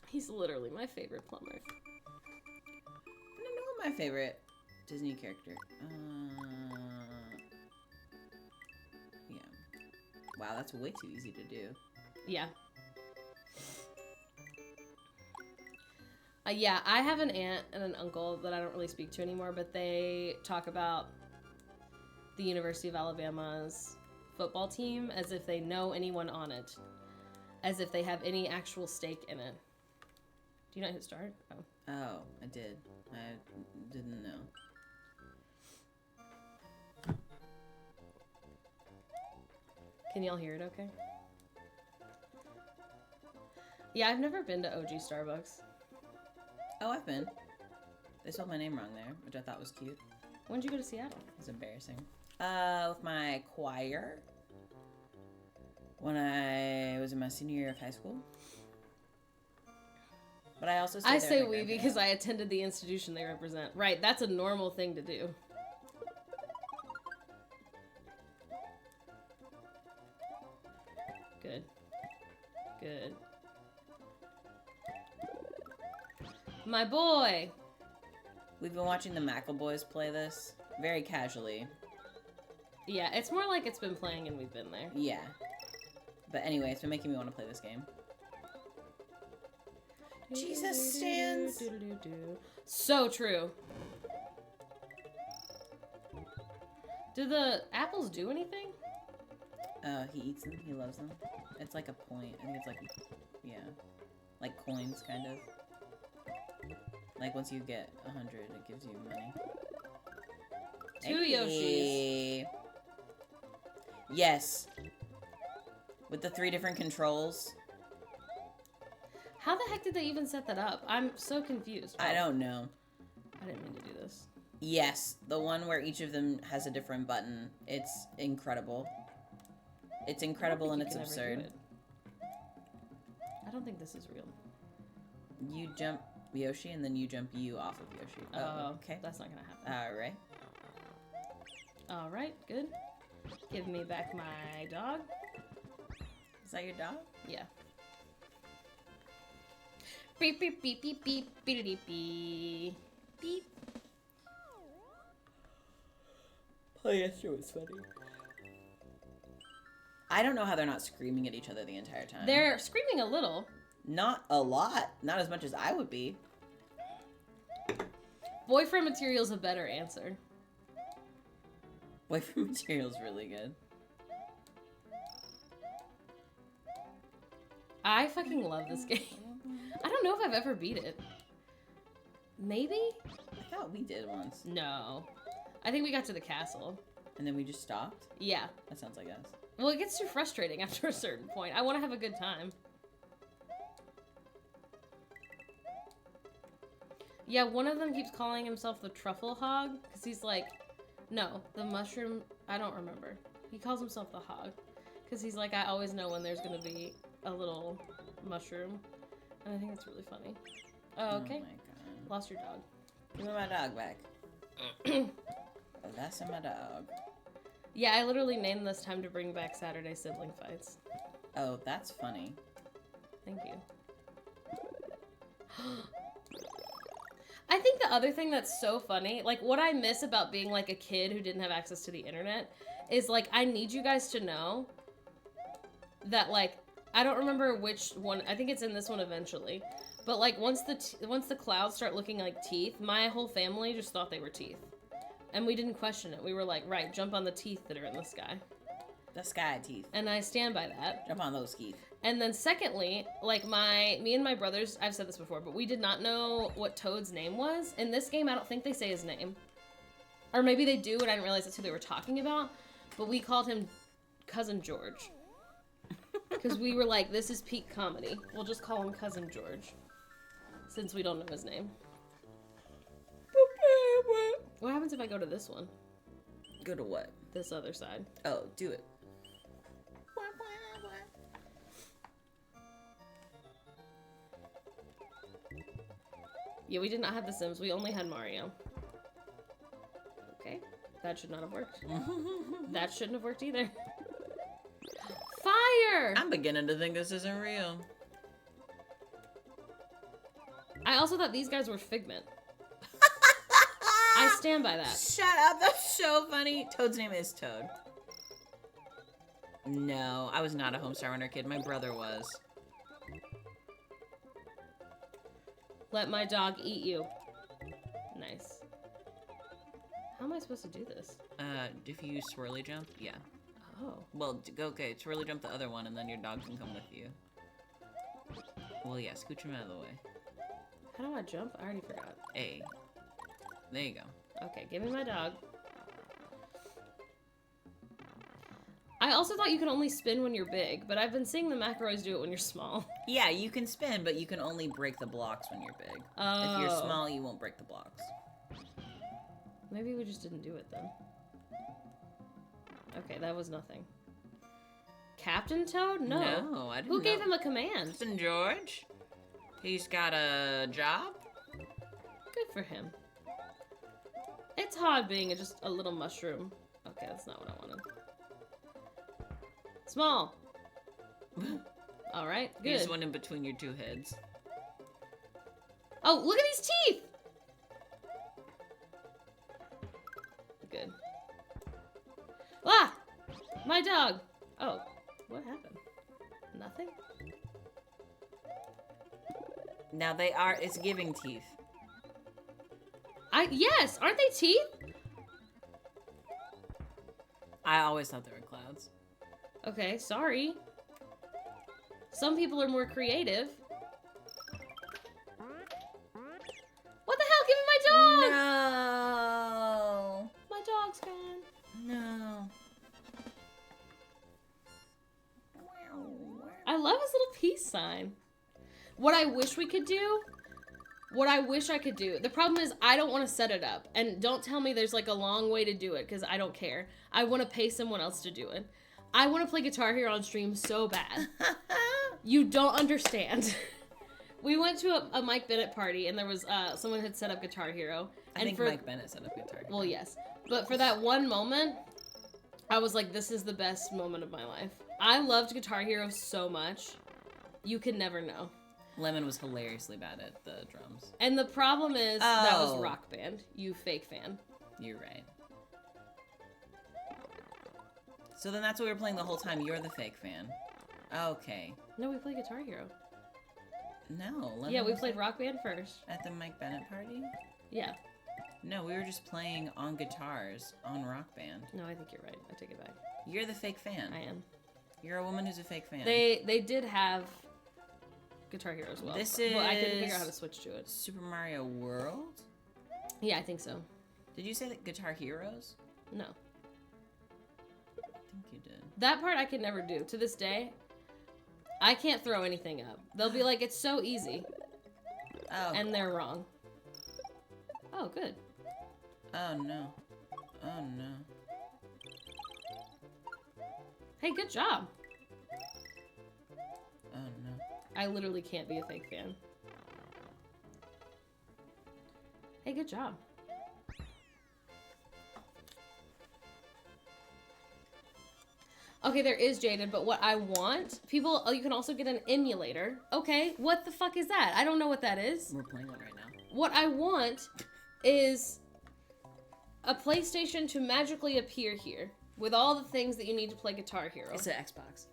He's literally my favorite plumber. I don't know my favorite Disney character. Yeah. Wow, that's way too easy to do. Yeah. Yeah, I have an aunt and an uncle that I don't really speak to anymore, but they talk about the University of Alabama's football team as if they know anyone on it, as if they have any actual stake in it. Do you not hit start? Oh. Oh, I did. I didn't know. Can y'all hear it okay? Yeah, I've never been to OG Starbucks. Oh, I've been. They spelled my name wrong there, which I thought was cute. When did you go to Seattle? It's embarrassing. With my choir. When I was in my senior year of high school. But I also I say we because I attended the institution they represent. Right, that's a normal thing to do. Good. Good. My boy! We've been watching the McElboys play this very casually. Yeah, it's more like it's been playing and we've been there. Yeah. But anyway, it's been making me want to play this game. Jesus stands. So true. Do the apples do anything? He eats them. He loves them. It's like a point. I think it's like, yeah, like coins, kind of. Like once you get 100, it gives you money. 2 Yoshis. Yes. With the 3 different controls. How the heck did they even set that up? I'm so confused. I don't know. I didn't mean to do this. Yes, the one where each of them has a different button. It's incredible. It's incredible and it's absurd. I don't think this is real. You jump Yoshi and then you jump you off of Yoshi. Oh, okay. That's not gonna happen. Alright. Alright, good. Give me back my dog. Is that your dog? Yeah. Beep, beep, beep, beep, beep, beep, beep, beep. Beep. Polyester was funny. I don't know how they're not screaming at each other the entire time. They're screaming a little. Not a lot. Not as much as I would be. Boyfriend material's a better answer. Boyfriend material's really good. I fucking love this game. I don't know if I've ever beat it. Maybe? I thought we did once. No. I think we got to the castle. And then we just stopped? Yeah. That sounds like us. Well, it gets too frustrating after a certain point. I want to have a good time. Yeah, one of them keeps calling himself the truffle hog, because he's like, no, the mushroom, I don't remember. He calls himself the hog, because he's like, I always know when there's going to be a little mushroom, and I think it's really funny. Oh, okay. Oh my god. Lost your dog. Give me my dog back. Oh, that's my dog. Yeah, I literally named this time to bring back Saturday sibling fights. Oh, that's funny. Thank you. I think the other thing that's so funny, like what I miss about being like a kid who didn't have access to the internet is like I need you guys to know that like I don't remember which one. I think it's in this one eventually. But like once the clouds start looking like teeth, my whole family just thought they were teeth. And we didn't question it. We were like, right, jump on the teeth that are in the sky. The sky teeth. And I stand by that. Jump on those teeth. And then secondly, like me and my brothers, I've said this before, but we did not know what Toad's name was. In this game, I don't think they say his name. Or maybe they do, and I didn't realize that's who they were talking about. But we called him Cousin George. Because we were like, this is peak comedy. We'll just call him Cousin George. Since we don't know his name. What happens if I go to this one? Go to what? This other side. Oh, do it. Yeah, we did not have The Sims. We only had Mario. Okay. That should not have worked. That shouldn't have worked either. Fire! I'm beginning to think this isn't real. I also thought these guys were Figment. I stand by that. Shut up, that's so funny. Toad's name is Toad. No, I was not a Homestar Runner kid. My brother was. Let my dog eat you. Nice. How am I supposed to do this? If you use swirly jump, yeah. Oh. Well, okay, swirly jump the other one, and then your dog can come with you. Well, yeah, scooch him out of the way. How do I jump? I already forgot. A. There you go. Okay, give me my dog. I also thought you could only spin when you're big, but I've been seeing the McElroys do it when you're small. Yeah, you can spin, but you can only break the blocks when you're big. Oh. If you're small, you won't break the blocks. Maybe we just didn't do it then. Okay, that was nothing. Captain Toad? No. No, I didn't Who know. gave him a command? Captain George? He's got a job? Good for him. It's hard being just a little mushroom. Okay, that's not what I wanted. Small. Alright, good. Here's one in between your two heads. Oh, look at these teeth! Good. Ah! My dog! Oh, what happened? Nothing? Now it's giving teeth. Yes! Aren't they teeth? I always thought they were clouds. Okay, sorry. Some people are more creative. What the hell? Give me my dog! No! My dog's gone. No. I love his little peace sign. What I wish we could do, what I wish I could do, the problem is I don't want to set it up. And don't tell me there's like a long way to do it, because I don't care. I want to pay someone else to do it. I want to play Guitar Hero on stream so bad. You don't understand. We went to a Mike Bennett party, and there was someone had set up Guitar Hero. I think Mike Bennett set up Guitar Hero. Well, yes. But for that one moment, I was like, this is the best moment of my life. I loved Guitar Hero so much. You could never know. Lemon was hilariously bad at the drums. And the problem is, that was Rock Band. You fake fan. You're right. So then that's what we were playing the whole time. You're the fake fan. Okay. No, we played Guitar Hero. No. Lemon Yeah, we was played Rock Band first. at the Mike Bennett party? Yeah. No, we were just playing on guitars on Rock Band. No, I think you're right. I take it back. You're the fake fan. I am. You're a woman who's a fake fan. They did have Guitar Hero as well. This Well, I couldn't is figure out how to switch to it. Super Mario World? Yeah, I think so. Did you say that Guitar Heroes? No. I think you did. That part I could never do. To this day, I can't throw anything up. They'll be like, it's so easy. Oh. And they're wrong. Oh, good. Oh, no. Oh, no. Hey, good job. Oh, no. I literally can't be a fake fan. Hey, good job. Okay, there is Jaded, but what I want, people, you can also get an emulator. Okay, what the fuck is that? I don't know what that is. We're playing one right now. What I want is a PlayStation to magically appear here with all the things that you need to play Guitar Hero. It's an Xbox.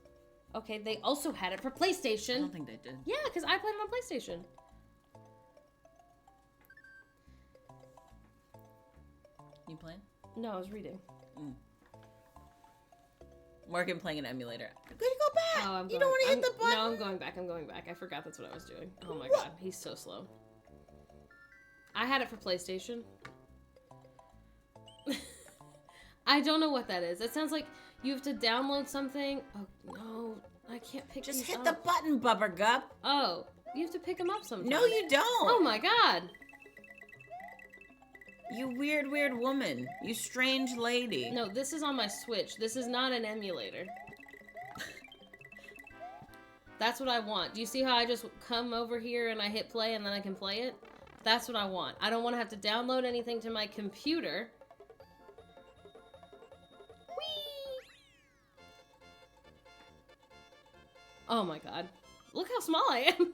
Okay, they also had it for I PlayStation. don't think they did. Yeah, because I played it on PlayStation. You playing? No, I was reading. Morgan playing an emulator. Good, go back. Oh, You don't want to hit the button. No, I'm going back. I'm going back. I forgot that's what I was doing. Oh my god, he's so slow. I had it for PlayStation. I don't know what that is. It sounds like you have to download something. Oh no, I can't pick Just these hit up. the button, Bubbergup. Oh, you have to pick them up sometime. No, you don't. Oh my god. You weird woman. You strange lady. No, this is on my Switch. This is not an emulator. That's what I want. Do you see how I just come over here and I hit play and then I can play it? That's what I want. I don't want to have to download anything to my computer. Whee! Oh my god. Look how small I am.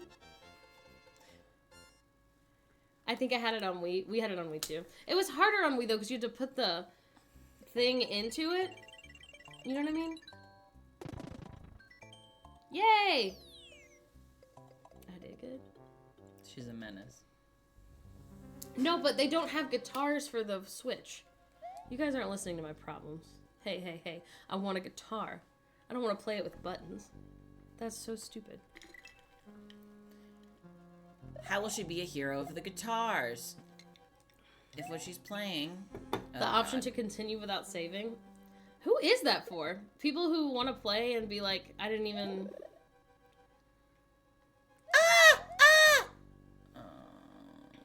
I think I had it on Wii. We had it on Wii too. It was harder on Wii though because you had to put the thing into it. You know what I mean? Yay! I did good. She's a menace. No, but they don't have guitars for the Switch. You guys aren't listening to my problems. Hey. I want a guitar. I don't want to play it with buttons. That's so stupid. How will she be a hero of the guitars? If what she's playing... The option to continue without saving? Who is that for? People who want to play and be like, I didn't even...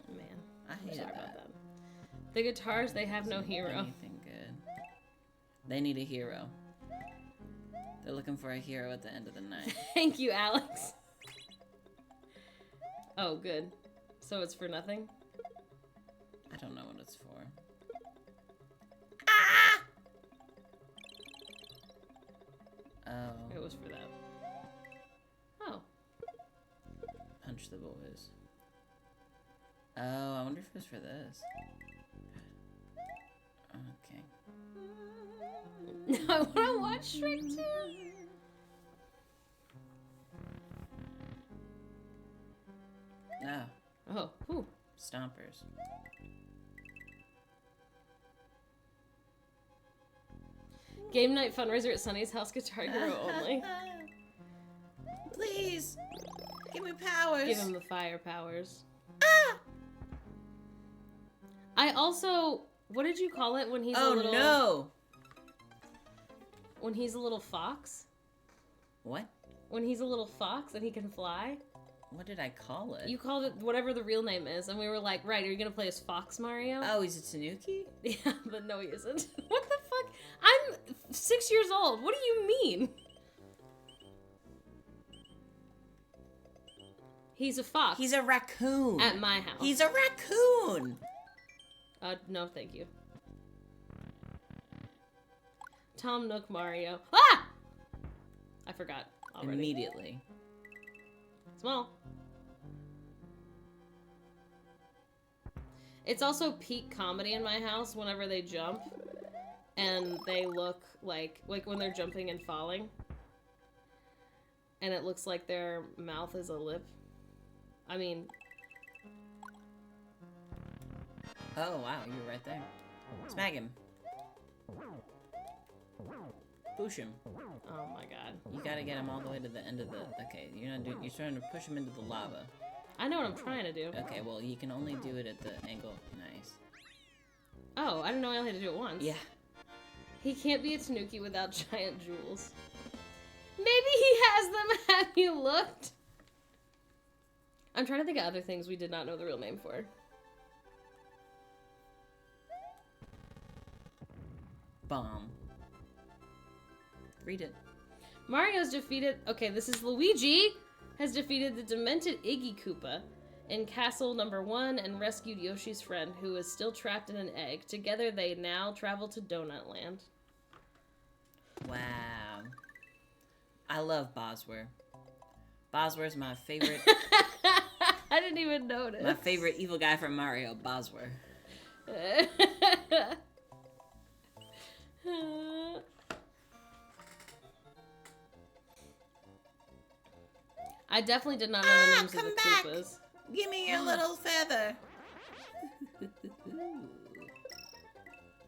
Man, I I'm hate sorry that. about that. The guitars, they have no hero. Anything good. They need a hero. They're looking for a hero at the end of the night. Thank you, Alex. Oh, good. So it's for nothing? I don't know what it's for. Oh. It was for that. Oh. Punch the boys. Oh, I wonder if it was for this. Okay. I want to watch Shrek 2. No. Oh, whew. Stompers. Game night fundraiser at Sunny's house, Guitar Hero only. Please. Give me powers. Give him the fire powers. I also... What did you call it when he's a little... Oh, no. When he's a little fox? What? When he's a little fox and he can fly? What did I call it? You called it whatever the real name is, and we were like, right, are you gonna play as Fox Mario? Oh, is it Tanuki? Yeah, but no, he isn't. What the fuck? I'm 6 years old. What do you mean? He's a fox. He's a raccoon. At my house. He's a raccoon. No, thank you. Tom Nook Mario. Ah! I forgot already. Immediately. Small. It's also peak comedy in my house whenever they jump and they look like when they're jumping and falling and it looks like their mouth is a lip. I mean... Oh, wow, you were right there. Smack him. Push him. Oh my god. You gotta get him all the way to the end of the... Okay, you're trying to push him into the lava. I know what I'm trying to do. Okay, well, you can only do it at the angle. Nice. Oh, I didn't know I only had to do it once. Yeah. He can't be a Tanuki without giant jewels. Maybe he has them. Have you looked? I'm trying to think of other things we did not know the real name for. Bomb. Read it. Mario's defeated... Okay, this is Luigi has defeated the demented Iggy Koopa in Castle Number 1 and rescued Yoshi's friend, who is still trapped in an egg. Together, they now travel to Donut Land. Wow. I love Bosworth. Bosworth's my favorite... I didn't even notice. My favorite evil guy from Mario, Bosworth. I definitely did not know the names of come the back. Koopas. Give me your little feather.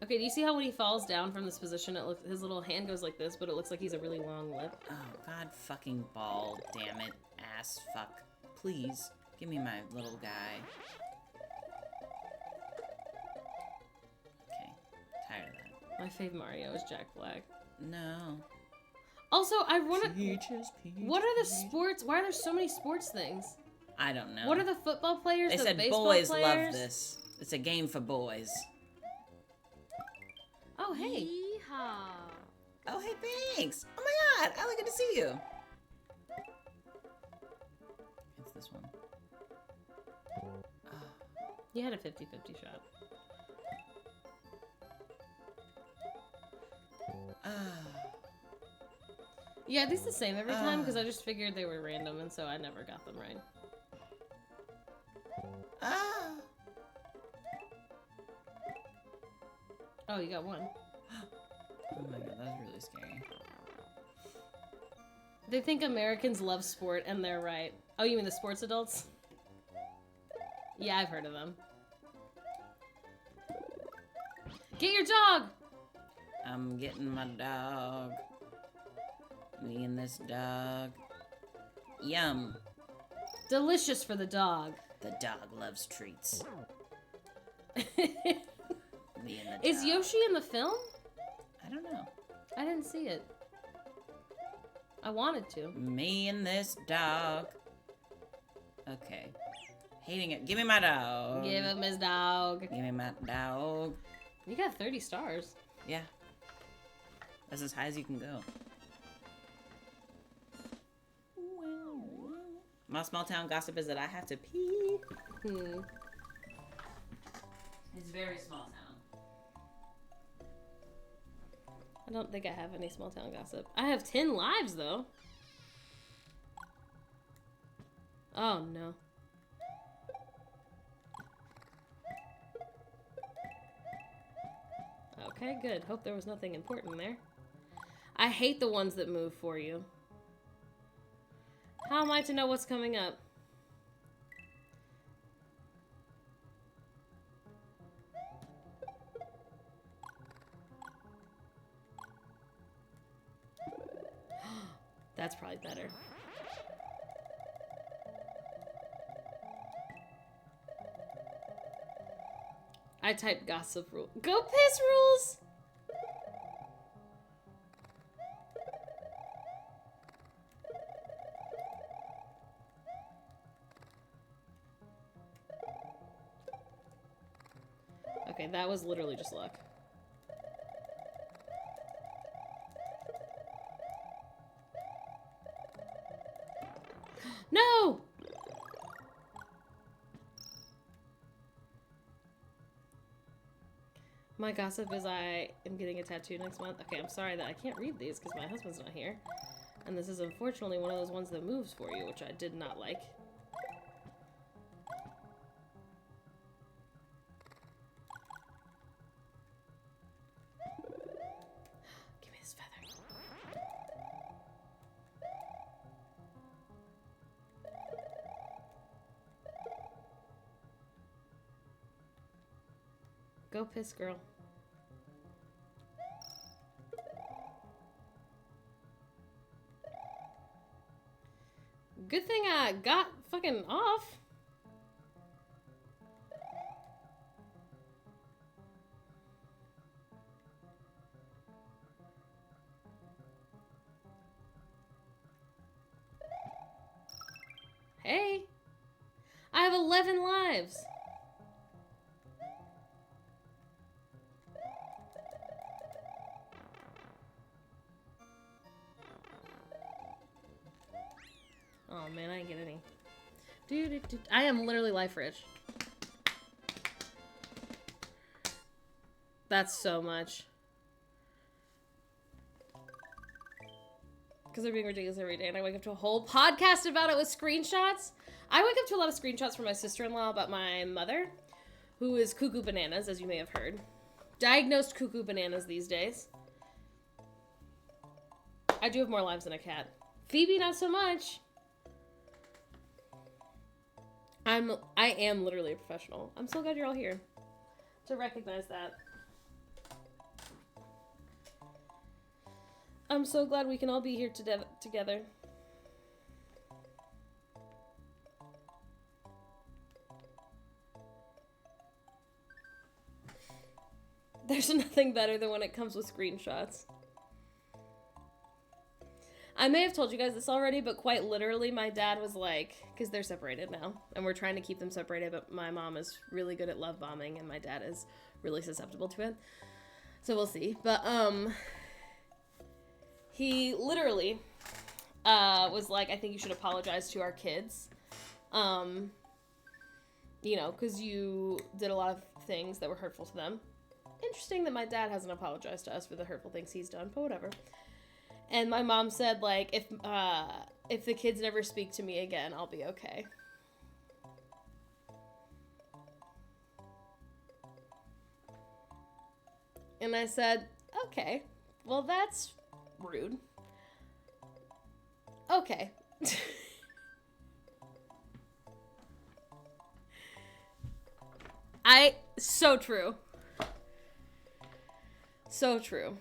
Okay, do you see how when he falls down from this position, his little hand goes like this, but it looks like he's a really long lip? Oh, God fucking ball, damn it. Ass fuck. Please, give me my little guy. Okay, tired of that. My fave Mario is Jack Black. No. Also, I want to... Peaches. What are the sports... Why are there so many sports things? I don't know. What are the football players, They the said baseball boys players? love this. It's a game for boys. Oh, hey. Yeehaw. Oh, hey, thanks. Oh, my God. I like it to see you. It's this one. You had a 50-50 shot. Yeah, these the same every time because I just figured they were random, and so I never got them right. Oh, you got one. Oh my God, that was really scary. They think Americans love sport, and they're right. Oh, you mean the sports adults? Yeah, I've heard of them. Get your dog! I'm getting my dog. Me and this dog. Yum. Delicious for the dog. The dog loves treats. Me and the dog. Is Yoshi in the film? I don't know. I didn't see it. I wanted to. Me and this dog. Okay. Hating it. Give me my dog. Give him his dog. Give me my dog. You got 30 stars. Yeah. That's as high as you can go. My small town gossip is that I have to pee. It's very small town. I don't think I have any small town gossip. I have 10 lives, though. Oh, no. Okay, good. Hope there was nothing important there. I hate the ones that move for you. How am I to know what's coming up? That's probably better. I typed gossip rule. Go piss rules! Okay, that was literally just luck. No! My gossip is I am getting a tattoo next month. Okay, I'm sorry that I can't read these because my husband's not here. And this is unfortunately one of those ones that moves for you, which I did not like. Give me this feather. Go piss, girl. Good thing I got fucking off. Hey. I have 11 lives. Oh man, I didn't get any. Dude, I am literally life rich. That's so much. Because they're being ridiculous every day, and I wake up to a whole podcast about it with screenshots. I wake up to a lot of screenshots from my sister-in-law about my mother, who is cuckoo bananas, as you may have heard. Diagnosed cuckoo bananas these days. I do have more lives than a cat. Phoebe, not so much. I am literally a professional. I'm so glad you're all here to recognize that. I'm so glad we can all be here together. There's nothing better than when it comes with screenshots. I may have told you guys this already, but quite literally my dad was like, because they're separated now, and we're trying to keep them separated, but my mom is really good at love bombing, and my dad is really susceptible to it. So we'll see. But, he literally, was like, I think you should apologize to our kids. You know, because you did a lot of things that were hurtful to them. Interesting that my dad hasn't apologized to us for the hurtful things he's done, but whatever. And my mom said, like, if the kids never speak to me again, I'll be okay. And I said, okay, well, that's rude. Okay. So true. So true.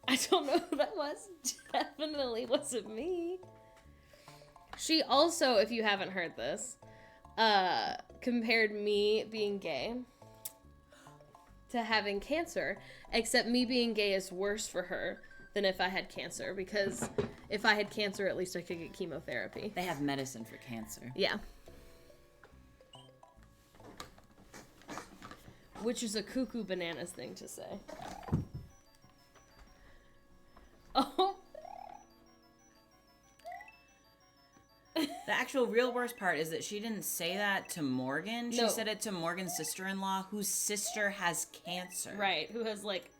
I don't know who that was. Definitely wasn't me. She also, if you haven't heard this, compared me being gay to having cancer, except me being gay is worse for her than if I had cancer, because if I had cancer, at least I could get chemotherapy. They have medicine for cancer. Yeah. Which is a cuckoo bananas thing to say. Oh. The actual real worst part is that she didn't say that to Morgan. She said it to Morgan's sister-in-law, whose sister has cancer. Right, who has, like,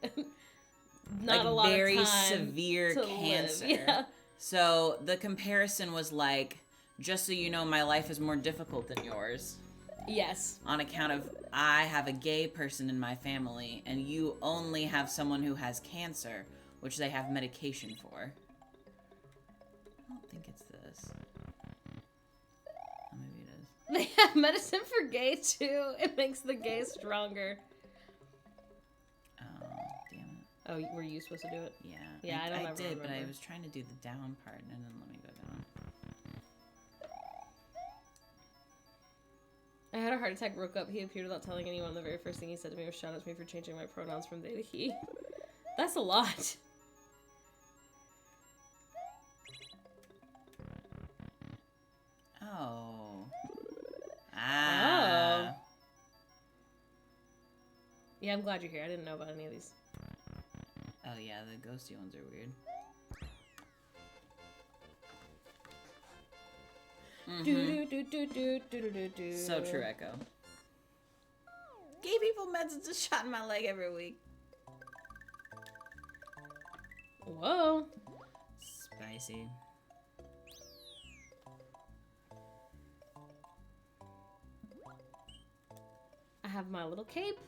not a lot of time. Very severe cancer. Live. Yeah. So the comparison was like, just so you know, my life is more difficult than yours. Yes. On account of I have a gay person in my family, and you only have someone who has cancer, which they have medication for. I don't think it's this. Oh, maybe it is. They have medicine for gay, too. It makes the gay stronger. Oh, damn it. Oh, were you supposed to do it? Yeah. Yeah, I don't I did, remember. but I was trying to do the down part, and then let me go down. I had a heart attack, broke up. He appeared without telling anyone. The very first thing he said to me was shout out to me for changing my pronouns from they to he. That's a lot. Oh. Ah. Oh. Yeah, I'm glad you're here. I didn't know about any of these. Oh yeah, the ghosty ones are weird. Mm-hmm. So true, Echo. Gay people meds is just shot in my leg every week. Whoa. Spicy. I have my little cape.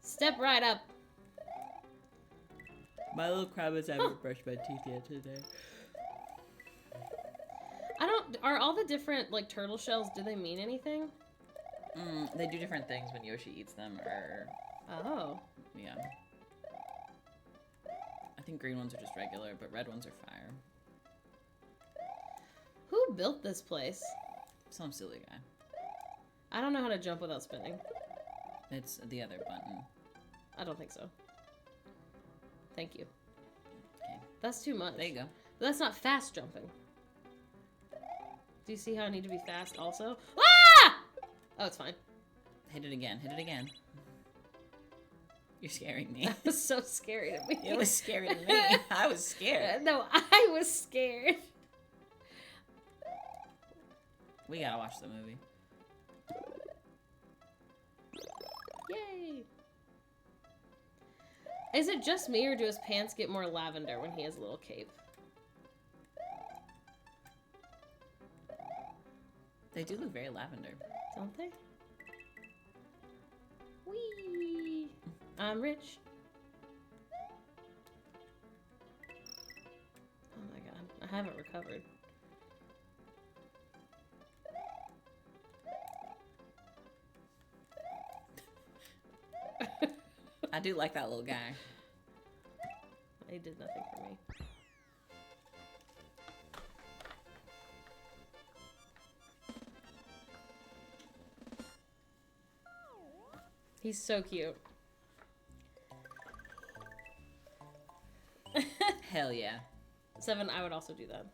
Step right up. My little Krabbits haven't brushed my teeth yet today. Are all the different, like, turtle shells, do they mean anything? They do different things when Yoshi eats them, or... Oh. Yeah. I think green ones are just regular, but red ones are fire. Who built this place? Some silly guy. I don't know how to jump without spinning. It's the other button. I don't think so. Thank you. Okay. That's too much. There you go. But that's not fast jumping. Do you see how I need to be fast also? Ah! Oh, it's fine. Hit it again. Hit it again. You're scaring me. That was so scary to me. It was scary to me. I was scared. No, I was scared. We gotta watch the movie. Yay! Is it just me, or do his pants get more lavender when he has a little cape? They do look very lavender. Don't they? Whee! I'm rich. Oh my haven't recovered. I do like that little guy. He did nothing for me. He's so cute. Hell yeah. 7, I would also do that.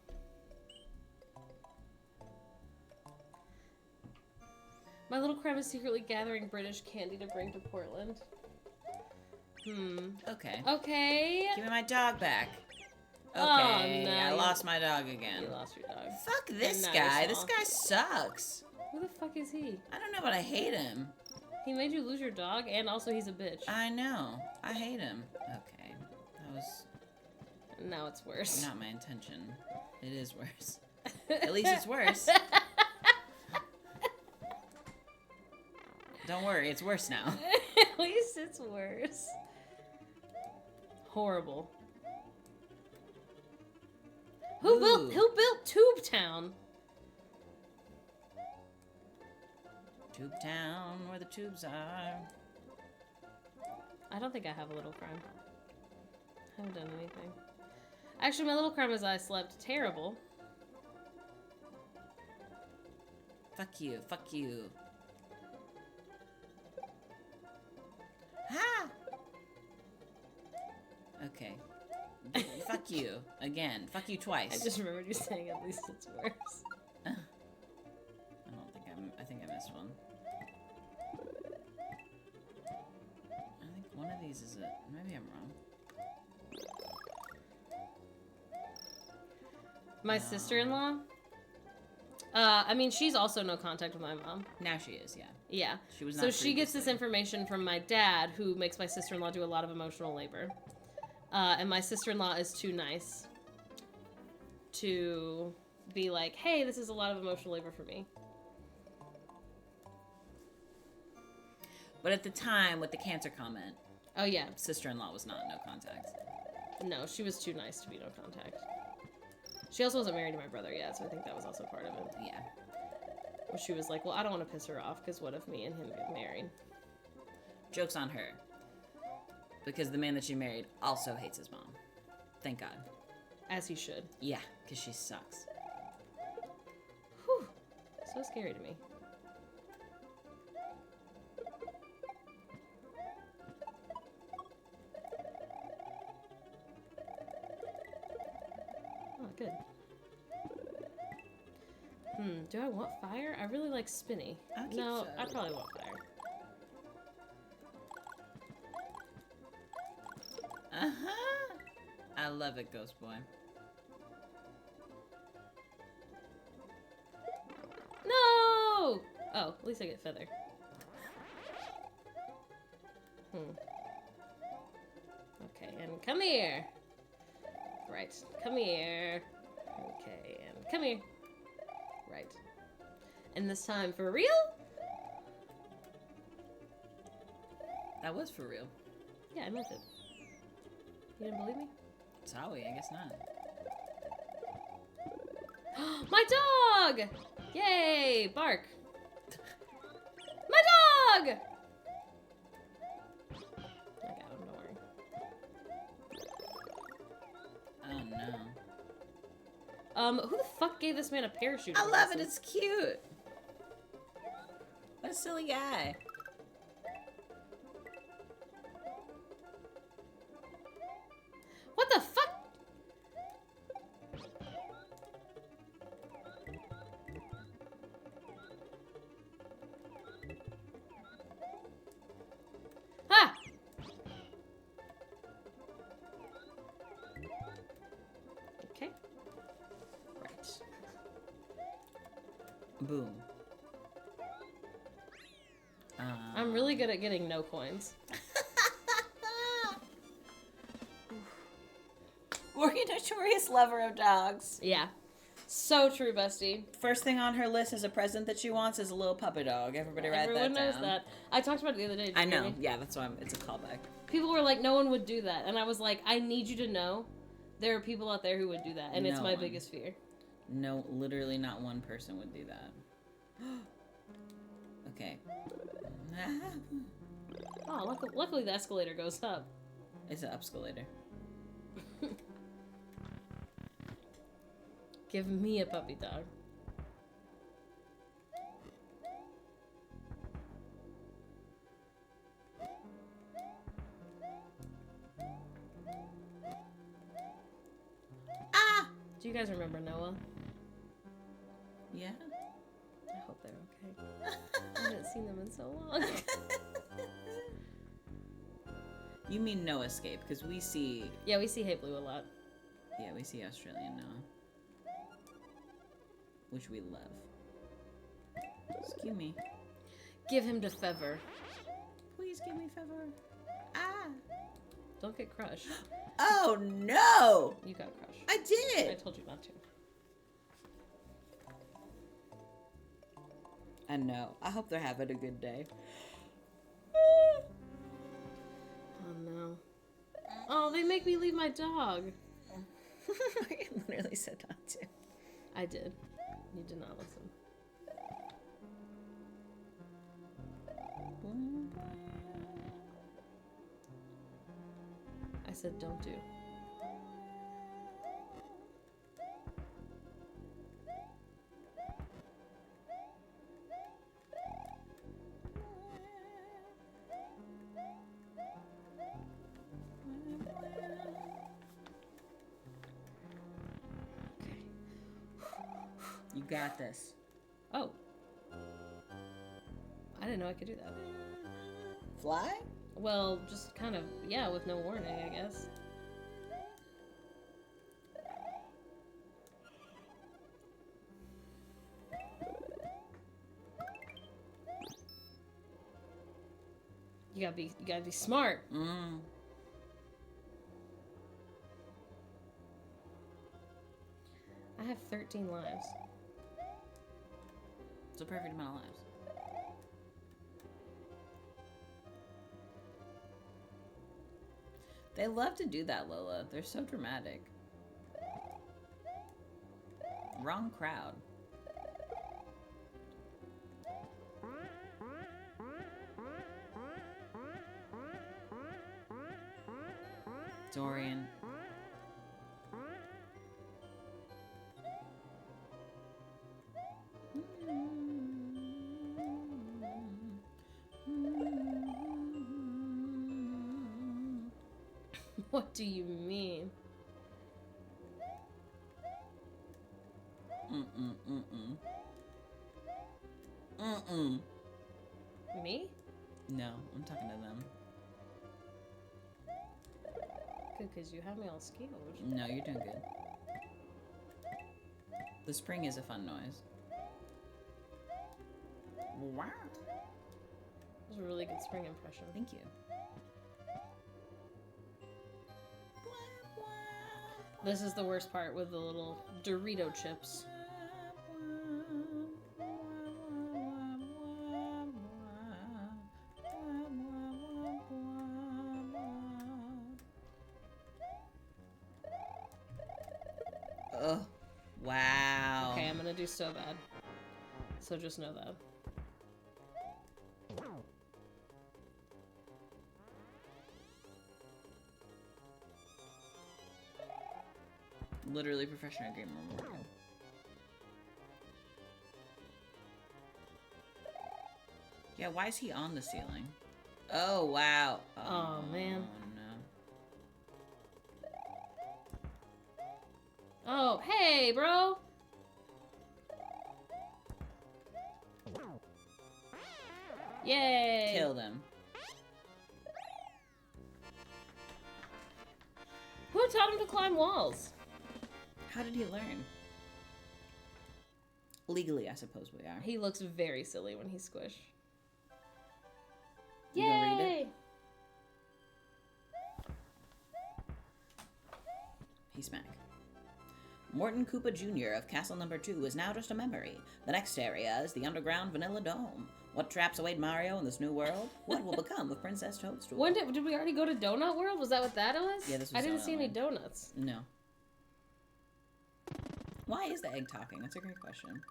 My little crime is secretly gathering British candy to bring to Portland. Okay. Okay. Give me my dog back. Okay, Oh, no, I lost my dog again. You lost your dog. Fuck this now guy. you're This small. guy sucks. Who the fuck is he? I don't know, but I hate him. He made you lose your dog, and also he's a bitch. I know. I hate him. Okay. That was Now it's worse. not my intention. It is worse. At least it's worse. Don't worry, it's worse now. At least it's worse. Horrible. Who built Tube Town? Tube Town, where the tubes are. I don't think I have a little crime. I haven't done anything. Actually, my little crime is I slept terrible. Fuck you, fuck you. Ha! Okay. Fuck you. Again. Fuck you twice. I just remembered you saying at least it's worse. I think I missed one. I think one of these is it. Maybe I'm wrong. My sister-in-law? I mean, she's also no contact with my mom. Now she is, yeah. Yeah. She was not So she gets this previously. information from my dad, who makes my sister-in-law do a lot of emotional labor. And my sister-in-law is too nice to be like, hey, this is a lot of emotional labor for me. But at the time, with the cancer comment, Oh, yeah. sister-in-law was not no contact. No, she was too nice to be no contact. She also wasn't married to my brother yet, so I think that was also part of it. Yeah. Where she was like, well, I don't want to piss her off, because what if me and him get married? Joke's on her. Because the man that she married also hates his mom. Thank God. As he should. Yeah, because she sucks. Whew. So scary to me. Oh, good. Do I want fire? I really like spinny. I'll keep No, so. I probably want fire. Uh-huh. I love it, Ghost Boy. No! Oh, at least I get feather. Okay, and come here. Right, come here. Okay, and come here. Right. And this time, for real? That was for real. Yeah, I meant it. You didn't believe me? Sorry, I guess not. My dog! Yay! Bark. My dog! I got him, don't worry. Oh no. Who the fuck gave this man a parachute? I love it, it's cute. What a silly guy. What the fuck? Ah! Okay. Right. Boom. I'm really good at getting no coins. We're a notorious lover of dogs. Yeah. So true, bestie. First thing on her list as a present that she wants is a little puppy dog. Everybody write Everyone that knows down. that. I talked about it the other day. Did I you hear know. me? Yeah, that's why it's a callback. People were like, no one would do that. And I was like, I need you to know There are people out there who would do that, and it's No my one. biggest fear. No, literally not one person would do that. Okay. Oh, luckily the escalator goes up. It's an escalator. Give me a puppy dog. Ah! Do you guys remember Noah? Yeah. I hope they're okay. I haven't seen them in so long. You mean no escape, because we see... Yeah, we see Hey Blue a lot. Yeah, we see Australian Noah. Which we love. Excuse me. Give him to Fever. Please give me favor. Ah! Don't get crushed. Oh, no! You got crushed. I I did! told you not to. I know. I hope they're having a good day. Oh no. Oh, they make me leave my dog. I literally said not to. I did. You did not listen. I said don't do. You got this. Oh. I didn't know I could do that. Fly? Well, just kind of, yeah, with no warning, I guess. You gotta be smart. Mm. I have 13 lives. It's a perfect amount of lives. They love to do that, Lola. They're so dramatic. Wrong crowd. Dorian. What do you mean? Me? No, I'm talking to them. Good, because you have me all scared. No, you're doing good. The spring is a fun noise. Wow. That was a really good spring impression. Thank you. This is the worst part with the little Dorito chips. Oh, wow. Okay, I'm gonna do so bad. So just know that. Literally professional gamer memorial. Yeah, why is he on the ceiling? Oh, wow. Oh, man. No. Oh, hey, bro! Yay! Kill them. Who taught him to climb walls? How did he learn? Legally, I suppose we are. He looks very silly when he's squished. You gonna read Yay! it? He smack. Morton Koopa Jr. of Castle Number 2 is now just a memory. The next area is the underground Vanilla Dome. What traps await Mario in this new world? What will become of Princess Toadstool? When did we already go to Donut World? Was that what that was? Yeah, this was I didn't Donut see any Land. donuts. No. Why is the egg talking? That's a great question.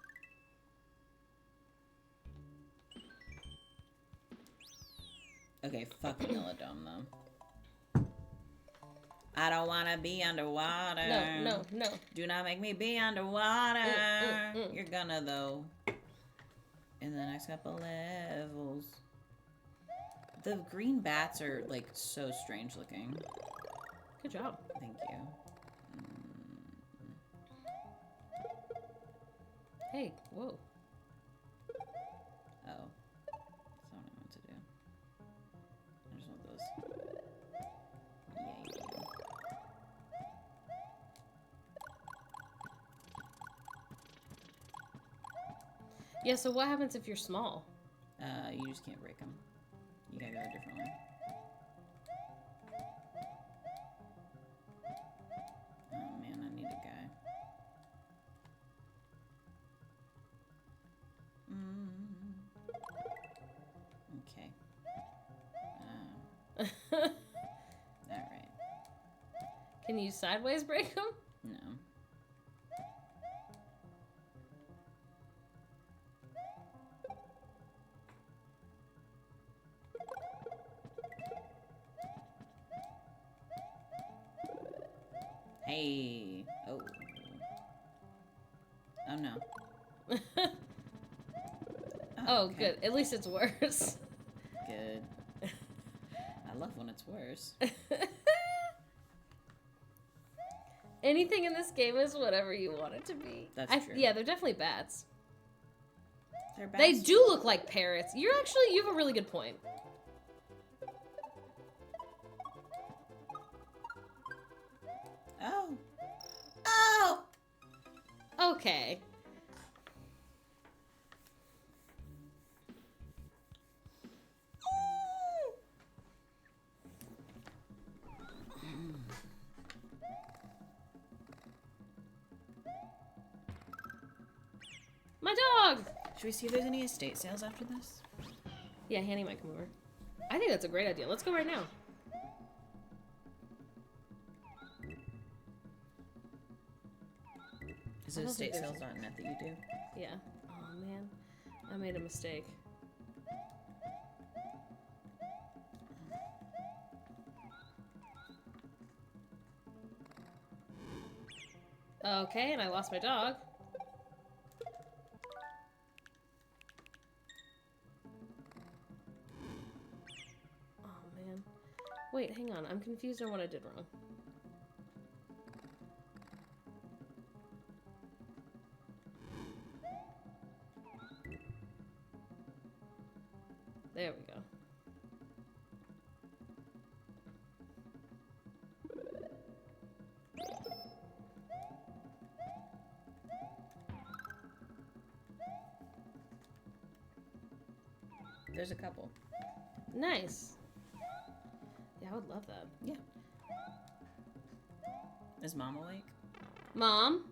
Okay, fuck Vanilla Dome, though. I don't want to be underwater. No. Do not make me be underwater. You're gonna, though. In the next couple levels. The green bats are, like, so strange looking. Good job. Thank you. Hey, whoa. Oh. That's not what I want to do. I just want those. Yay. Yeah, so what happens if you're small? You just can't break them. You gotta go a different way. Oh man, I need a guy. Okay. Alright. Can you sideways break them? No. Hey. Oh. Oh no. Oh, okay. good. At least it's worse. Good. I love when it's worse. Anything in this game is whatever you want it to be. That's true. Yeah, they're definitely bats. They're bats. They do look like parrots. You have a really good point. Oh. Oh! Okay. My dog! Should we see if there's any estate sales after this? Yeah, Hanny might come over. I think that's a great idea. Let's go right now. Is it estatesales.net that you do? Yeah. Oh, man. I made a mistake. Okay, and I lost my dog. Oh, man. Wait, hang on. I'm confused on what I did wrong. There we go. There's a couple. Nice. Yeah, I would love that. Yeah. Is Mom awake? Mom,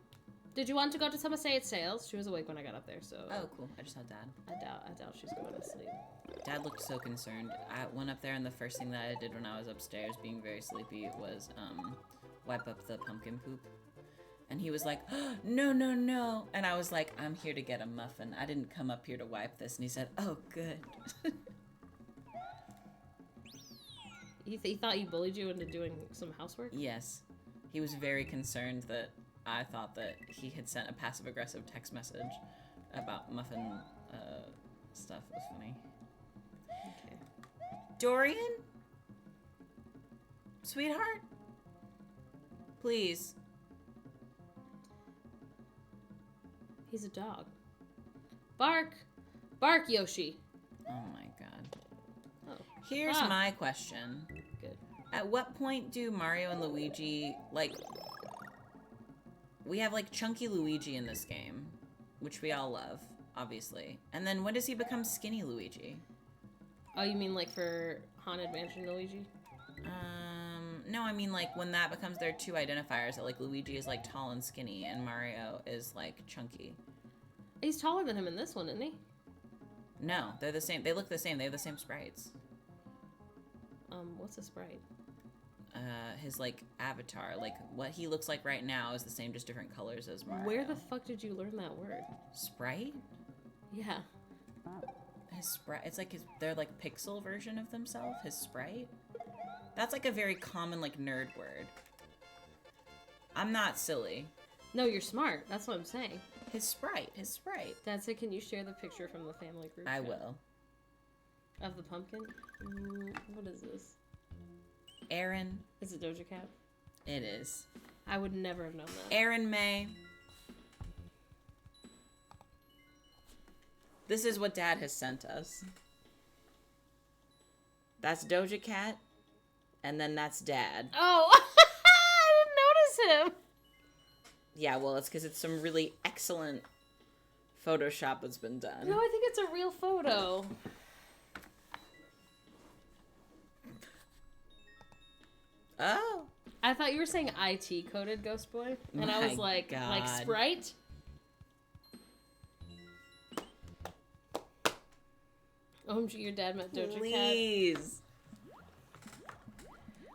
did you want to go to some estate sales? She was awake when I got up there, so. Oh, cool. I just saw Dad. I doubt she's going to sleep. Dad looked so concerned. I went up there, and the first thing that I did when I was upstairs, being very sleepy, was wipe up the pumpkin poop. And he was like, oh, no, no, no. And I was like, I'm here to get a muffin. I didn't come up here to wipe this. And he said, oh, good. He thought you bullied you into doing some housework? Yes. He was very concerned that I thought that he had sent a passive-aggressive text message about muffin stuff. It was funny. Okay. Dorian? Sweetheart? Please. He's a dog. Bark! Bark, Yoshi! Oh my god. Oh. Here's my question. Good. At what point do Mario and Luigi, like... We have, like, chunky Luigi in this game, which we all love, obviously. And then when does he become skinny Luigi? Oh, you mean like for Haunted Mansion Luigi? No, I mean, like, when that becomes their two identifiers, that, like, Luigi is, like, tall and skinny, and Mario is, like, chunky. He's taller than him in this one, isn't he? No, they're the same. They look the same. They have the same sprites. What's a sprite? his like avatar, like what he looks like right now is the same, just different colors as Mario. Where the fuck did you learn that word? Sprite? Yeah. His sprite. It's like they're like pixel version of themselves. His sprite. That's like a very common like nerd word. I'm not silly. No, you're smart. That's what I'm saying. His sprite. His sprite. Dad said, can you share the picture from the family group? I chat will. Of the pumpkin? What is this? Aaron. Is it Doja Cat? It is. I would never have known that. Aaron May. This is what Dad has sent us. That's Doja Cat, and then that's Dad. Oh, I didn't notice him. Yeah, well, it's because it's some really excellent Photoshop that's been done. No, I think it's a real photo. Oh. I thought you were saying IT coded Ghost Boy, and I was like Sprite. OMG, your dad met Doja Cat. Please.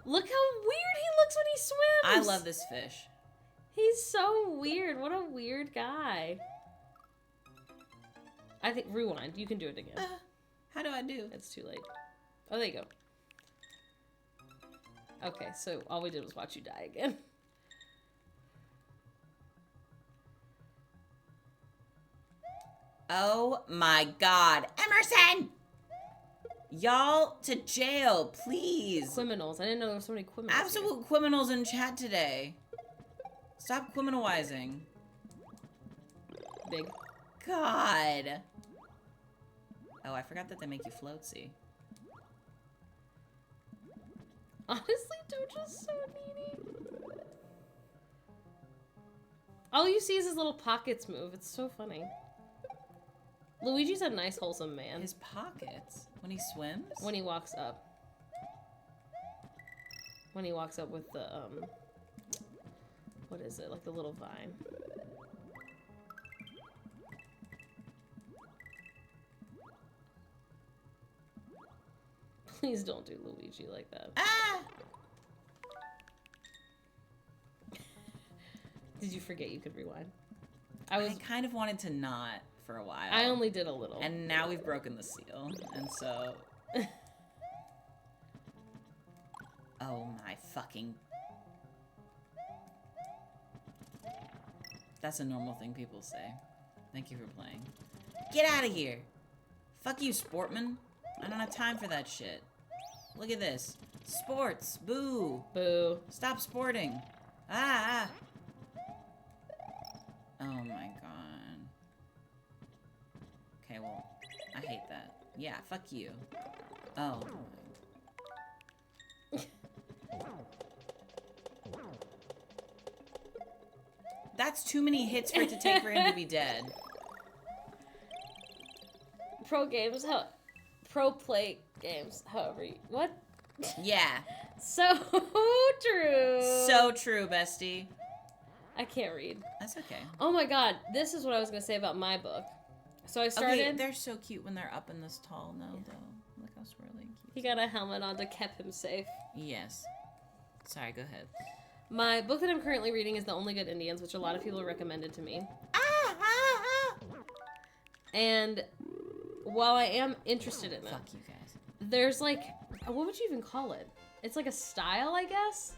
Look how weird he looks when he swims. I love this fish. He's so weird. What a weird guy. I think rewind. You can do it again. How do I do? It's too late. Oh, there you go. Okay, so all we did was watch you die again. Oh my God. Emerson! Y'all to jail, please. Criminals. I didn't know there were so many criminals. Absolute criminals in chat today. Stop criminalizing. Big. God. Oh, I forgot that they make you floatsy. Honestly, Doja's so needy. All you see is his little pockets move. It's so funny. Luigi's a nice, wholesome man. His pockets? When he swims? When he walks up. When he walks up with the, what is it? Like the little vine. Please don't do Luigi like that. Ah! Did you forget you could rewind? I kind of wanted to not for a while. I only did a little. And now we've broken the seal. And so... Oh my fucking... That's a normal thing people say. Thank you for playing. Get out of here! Fuck you, sportman. I don't have time for that shit. Look at this. Sports. Boo. Boo. Stop sporting. Ah. Oh my god. Okay, well, I hate that. Yeah, fuck you. Oh. That's too many hits for it to take for him to be dead. Pro play games, however you... What? Yeah. So true. So true, bestie. I can't read. That's okay. Oh my god, this is what I was going to say about my book. So I started... Okay, they're so cute when they're up in this tall though. Look how swirly and cute. He got a helmet on to keep him safe. Yes. Sorry, go ahead. My book that I'm currently reading is The Only Good Indians, which a lot of people recommended to me. And while I am interested in it... Fuck you guys. There's like... What would you even call it? It's like a style, I guess?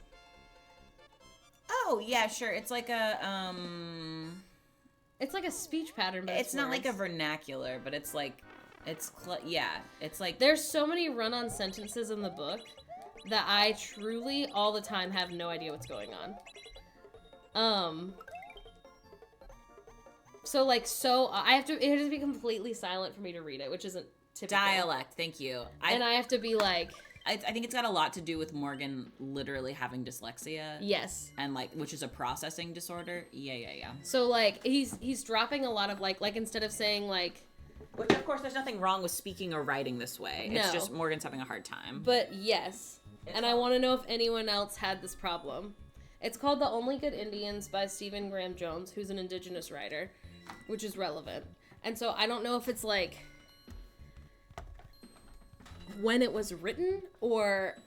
Oh, yeah, sure. It's like a, It's like a speech pattern, but it's not like a words. vernacular, but it's like... yeah. It's like... There's so many run-on sentences in the book that I truly, all the time, have no idea what's going on. So, like, I have to... It has to be completely silent for me to read it, which isn't typical. Dialect, thank you. And I have to be like... I think it's got a lot to do with Morgan literally having dyslexia. Yes. And, like, which is a processing disorder. Yeah. So, like, he's dropping a lot of, like, instead of saying, like... Which, of course, there's nothing wrong with speaking or writing this way. No. It's just Morgan's having a hard time. But, yes. And I want to know if anyone else had this problem. It's called The Only Good Indians by Stephen Graham Jones, who's an indigenous writer, which is relevant. And so I don't know if it's, like... when it was written, or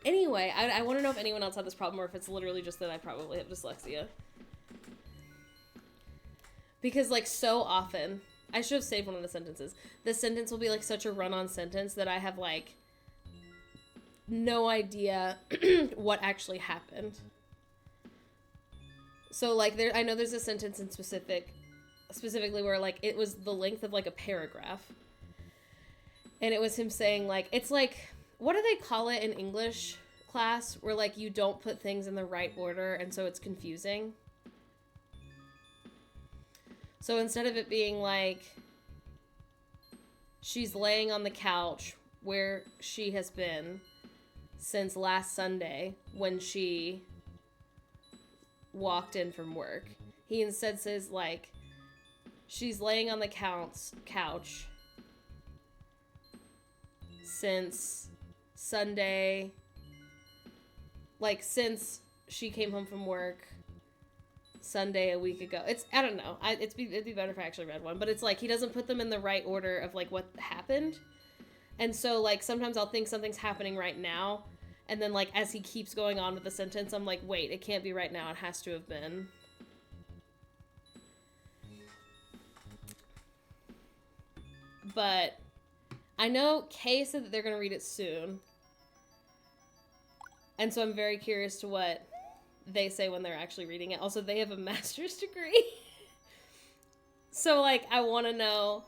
Anyway, I want to know if anyone else had this problem or if it's literally just that I probably have dyslexia. Because, like, so often, I should have saved one of the sentences. The sentence will be, like, such a run-on sentence that I have, like, no idea what actually happened. So, like, I know there's a sentence in specifically where, like, it was the length of, like, a paragraph. And it was him saying, like, it's like, what do they call it in English class? Where, like, you don't put things in the right order, and so it's confusing. So instead of it being, like, she's laying on the couch where she has been since last Sunday when she walked in from work, he instead says, like, she's laying on the couch since Sunday, like, since she came home from work Sunday a week ago. It's, I don't know. It'd be better if I actually read one, but it's like he doesn't put them in the right order of, like, what happened. And so, like, sometimes I'll think something's happening right now, and then, like, as he keeps going on with the sentence, I'm like, wait, it can't be right now. It has to have been. But I know Kay said that they're going to read it soon. And so I'm very curious to what they say when they're actually reading it. Also, they have a master's degree. So, like, I want to know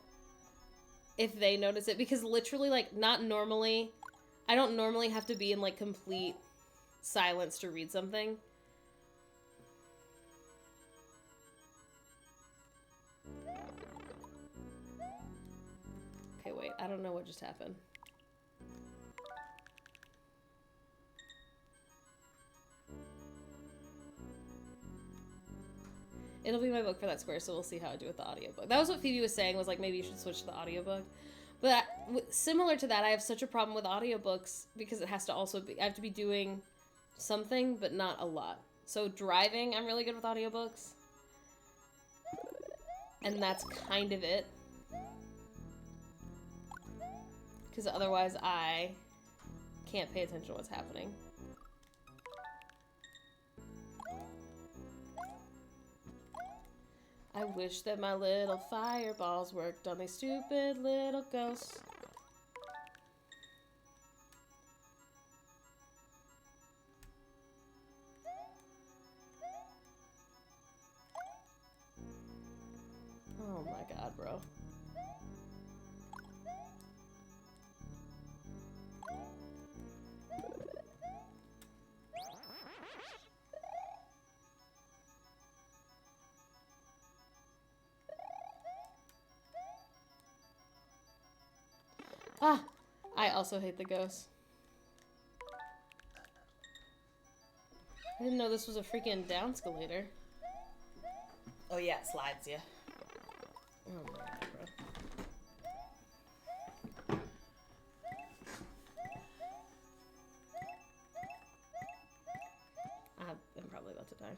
if they notice it. Because literally, like, not normally... I don't normally have to be in, like, complete silence to read something. Okay, wait. I don't know what just happened. It'll be my book for that square, so we'll see how I do with the audiobook. That was what Phoebe was saying, was like, maybe you should switch to the audiobook. But similar to that, I have such a problem with audiobooks because it has to also be, I have to be doing something, but not a lot. So driving, I'm really good with audiobooks. And that's kind of it. Because otherwise I can't pay attention to what's happening. I wish that my little fireballs worked on these stupid little ghosts. Oh my god, bro. Ah! I also hate the ghosts. I didn't know this was a freaking downscalator. Oh yeah, it slides, yeah. Oh my god, bro. I'm probably about to die.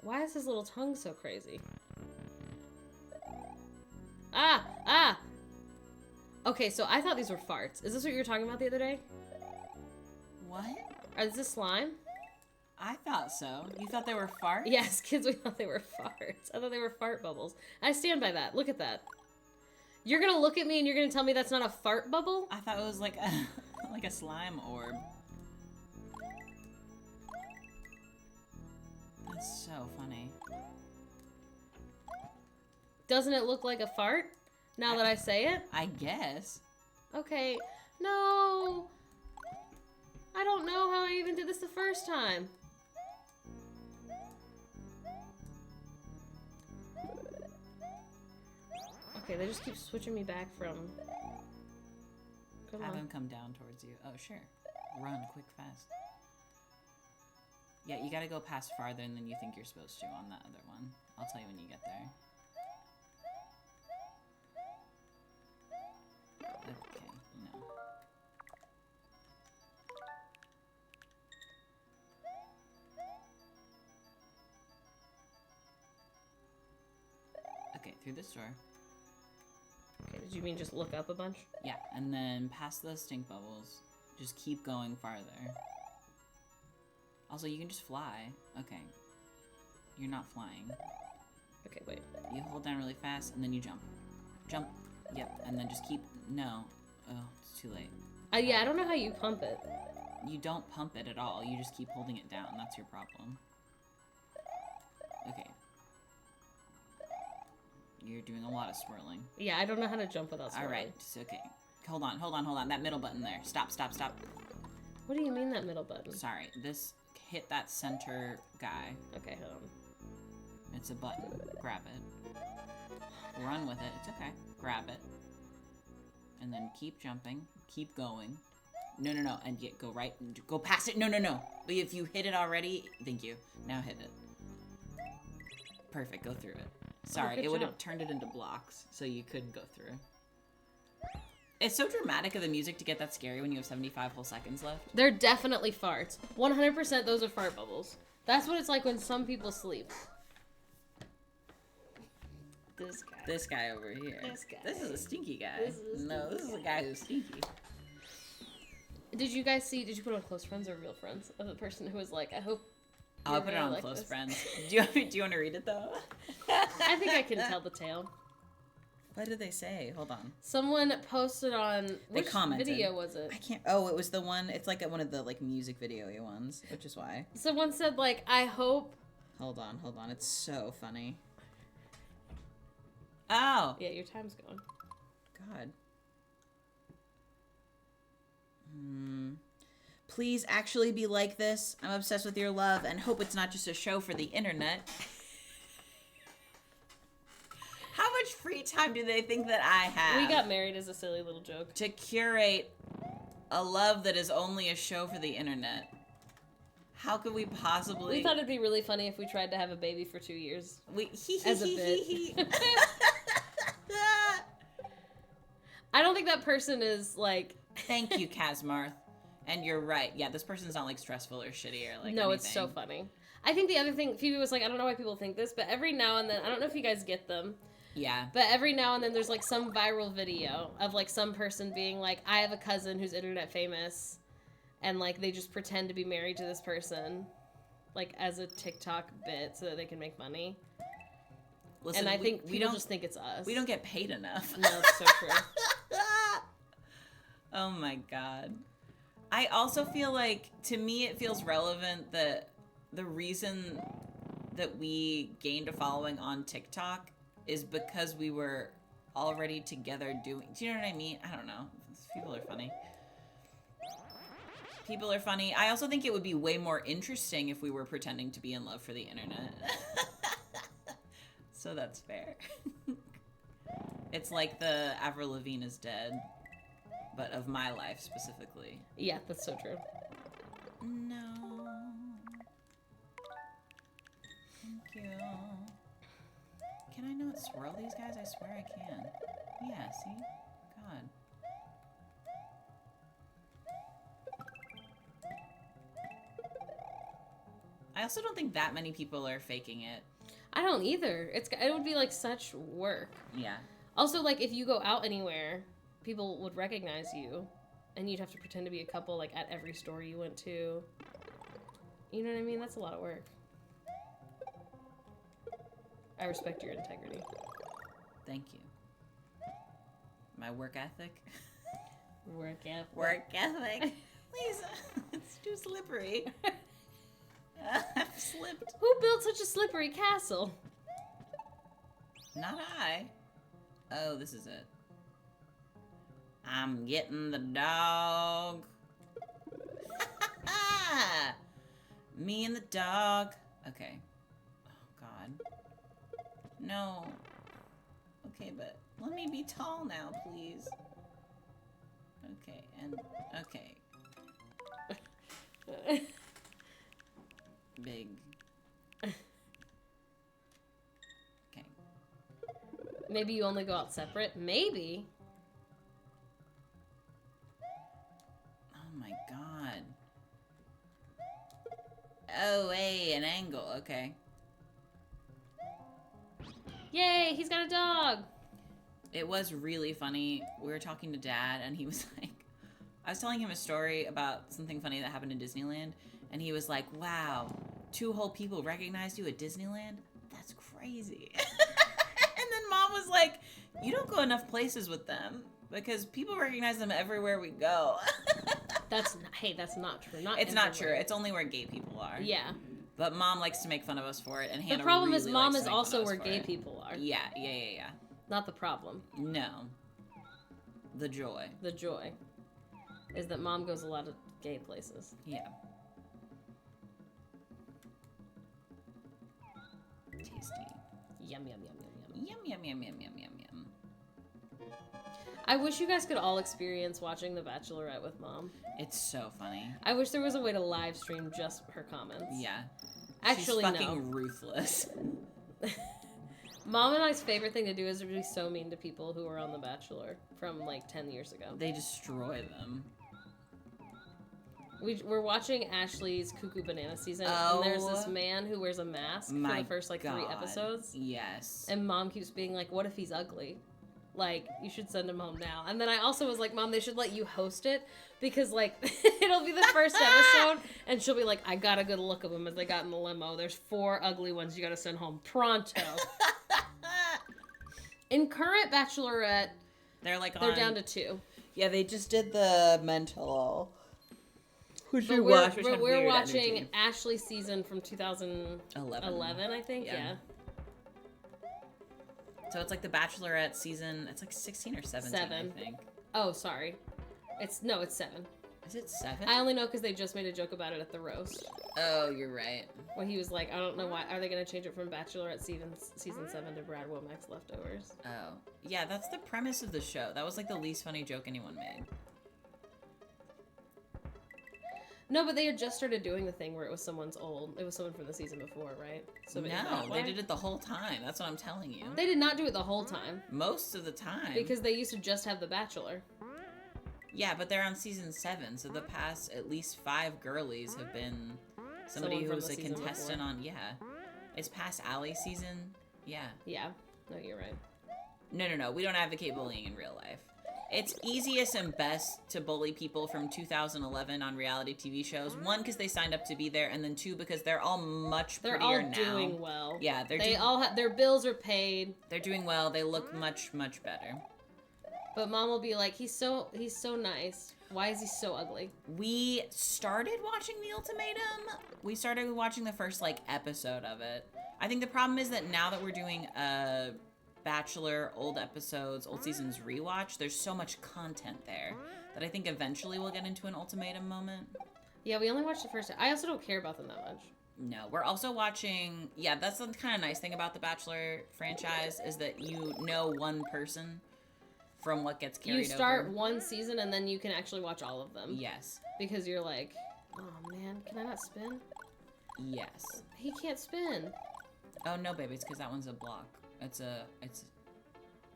Why is his little tongue so crazy? Ah! Ah! Okay, so I thought these were farts. Is this what you were talking about the other day? What? Is this slime? I thought so. You thought they were farts? Yes, kids, we thought they were farts. I thought they were fart bubbles. I stand by that. Look at that. You're gonna look at me and you're gonna tell me that's not a fart bubble? I thought it was like a, like a slime orb. That's so funny. Doesn't it look like a fart? Now that I say it? I guess. Okay. No. I don't know how I even did this the first time. Okay, they just keep switching me back from... Come Have on. him come down towards you. Oh, sure. Run, quick, fast. Yeah, you gotta go past farther than you think you're supposed to on that other one. I'll tell you when you get there. Okay, no. Okay, through this door. Did you mean just look up a bunch? Yeah, and then past those stink bubbles, just keep going farther. Also, you can just fly. Okay. You're not flying. Okay, wait. You hold down really fast, and then you jump. Jump. Yep, and then just keep... No. Oh, it's too late. Yeah, I don't know how you pump it. You don't pump it at all. You just keep holding it down. That's your problem. Okay. You're doing a lot of swirling. Yeah, I don't know how to jump without swirling. Alright, it's okay. Hold on. That middle button there. Stop. What do you mean that middle button? Sorry, hit that center guy. Okay, hold on. It's a button. Grab it. Run with it. It's okay. Grab it. And then keep jumping. Keep going. No. And go right. Go past it. No. But if you hit it already, thank you. Now hit it. Perfect. Go through it. Sorry, it would have turned it into blocks, so you couldn't go through. It's so dramatic of the music to get that scary when you have 75 whole seconds left. They're definitely farts. 100% those are fart bubbles. That's what it's like when some people sleep. This guy over here. This is a stinky guy. This is a guy who's stinky. Did you guys see, did you put on Close Friends or Real Friends of the person who was like, I hope I'll put it on like Close Friends. Do you want to read it, though? I think I can tell the tale. What did they say? Hold on. Someone posted on... They commented. Which video was it? I can't... Oh, it was the one... It's like one of the, like, music video-y ones, which is why. Someone said, like, I hope... Hold on. It's so funny. Oh! Yeah, your time's going. God. Please actually be like this. I'm obsessed with your love and hope it's not just a show for the internet. How much free time do they think that I have? We got married as a silly little joke. To curate a love that is only a show for the internet. How could we possibly... We thought it'd be really funny if we tried to have a baby for 2 years. As a bit. I don't think that person is, like... Thank you, Kazmarth. And you're right. Yeah, this person's not, like, stressful or shitty or, like, No, anything. it's so funny. I think the other thing, Phoebe was like, I don't know why people think this, but every now and then, I don't know if you guys get them. Yeah. But every now and then there's, like, some viral video of, like, some person being like, I have a cousin who's internet famous, and, like, they just pretend to be married to this person, like, as a TikTok bit so that they can make money. Listen, and I think we people don't just think it's us. We don't get paid enough. No, it's so true. Oh my god. I also feel like, to me, it feels relevant that the reason that we gained a following on TikTok is because we were already together doing... Do you know what I mean? I don't know. People are funny. People are funny. I also think it would be way more interesting if we were pretending to be in love for the internet. So that's fair. It's like the Avril Lavigne is dead, but of my life specifically. Yeah, that's so true. No. Thank you. Can I not swirl these guys? I swear I can. Yeah, see? God. I also don't think that many people are faking it. I don't either. It would be like such work. Yeah. Also, like, if you go out anywhere, people would recognize you, and you'd have to pretend to be a couple, like, at every store you went to. You know what I mean? That's a lot of work. I respect your integrity. Thank you. My work ethic. Work ethic. Work ethic. Please, it's too slippery. I've slipped. Who built such a slippery castle? Not I. Oh, this is it. I'm getting the dog. Me and the dog. Okay. Oh, God. No. Okay, but let me be tall now, please. Okay, and... Okay. Big. Okay. Maybe you only go out separate? Maybe. Oh my god. Oh, hey, an angle. Okay. Yay, he's got a dog. It was really funny. We were talking to Dad, and he was like, I was telling him a story about something funny that happened in Disneyland, and he was like, wow, 2 whole people recognized you at Disneyland? That's crazy. And then Mom was like, you don't go enough places with them, because people recognize them everywhere we go. That's not true. It's not true. It's only where gay people are. Yeah. But Mom likes to make fun of us for it, and Hannah The problem really is Mom likes is to make also fun of us where for gay it. people are. Yeah. Not the problem. No. The joy. The joy is that Mom goes a lot of gay places. Yeah. Tasty. Yum, yum, yum, yum, yum. Yum, yum, yum, yum, yum, yum, yum. I wish you guys could all experience watching The Bachelorette with Mom. It's so funny. I wish there was a way to live stream just her comments. Yeah. Actually, She's fucking no. ruthless. Mom and I's favorite thing to do is to be so mean to people who were on The Bachelor from like 10 years ago. They destroy them. We're watching Ashley's Cuckoo Banana season, Oh, and there's this man who wears a mask for the first like 3 episodes. Yes. And Mom keeps being like, what if he's ugly? Like, you should send him home now. And then I also was like, Mom, they should let you host it because, like, it'll be the first episode, and she'll be like, I got a good look of him as they got in the limo. There's 4 ugly ones you gotta send home pronto. In current Bachelorette, they're down to 2. Yeah, they just did the mental. Which But you we're, watched, which we're, had we're weird watching energy. Ashley's season from 2011, I think. Yeah. So it's like the Bachelorette season. It's like 16 or 17, 7. I think. Oh, sorry. It's 7. Is it 7? I only know because they just made a joke about it at the roast. Oh, you're right. Where he was like, I don't know why. Are they going to change it from Bachelorette season 7 to Brad Womack's Leftovers? Oh. Yeah, that's the premise of the show. That was like the least funny joke anyone made. No, but they had just started doing the thing where it was someone from the season before, right? So maybe that's No, why. they did it the whole time. That's what I'm telling you. They did not do it the whole time. Most of the time. Because they used to just have The Bachelor. Yeah, but they're on season 7, so the past at least 5 girlies have been somebody Someone who from was the a season contestant before. on, yeah. It's past Allie's season. Yeah. Yeah. No, you're right. No. We don't advocate bullying in real life. It's easiest and best to bully people from 2011 on reality TV shows. 1, because they signed up to be there, and then 2, because they're all much They're prettier all now. doing well. Yeah, They all their bills are paid. They're doing well. They look much, much better. But Mom will be like, he's so nice. Why is he so ugly? We started watching The Ultimatum. We started watching the first, episode of it. I think the problem is that now that we're doing a Bachelor old episodes, old seasons rewatch, there's so much content there that I think eventually we'll get into an ultimatum moment. Yeah, we only watched the first. I also don't care about them that much. No, we're also watching. Yeah, that's the kind of nice thing about the Bachelor franchise is that you know one person from what gets carried over. You start one season and then you can actually watch all of them. Yes. Because you're like, oh man, can I not spin? Yes. He can't spin. Oh no, baby, it's because that one's a block. It's. That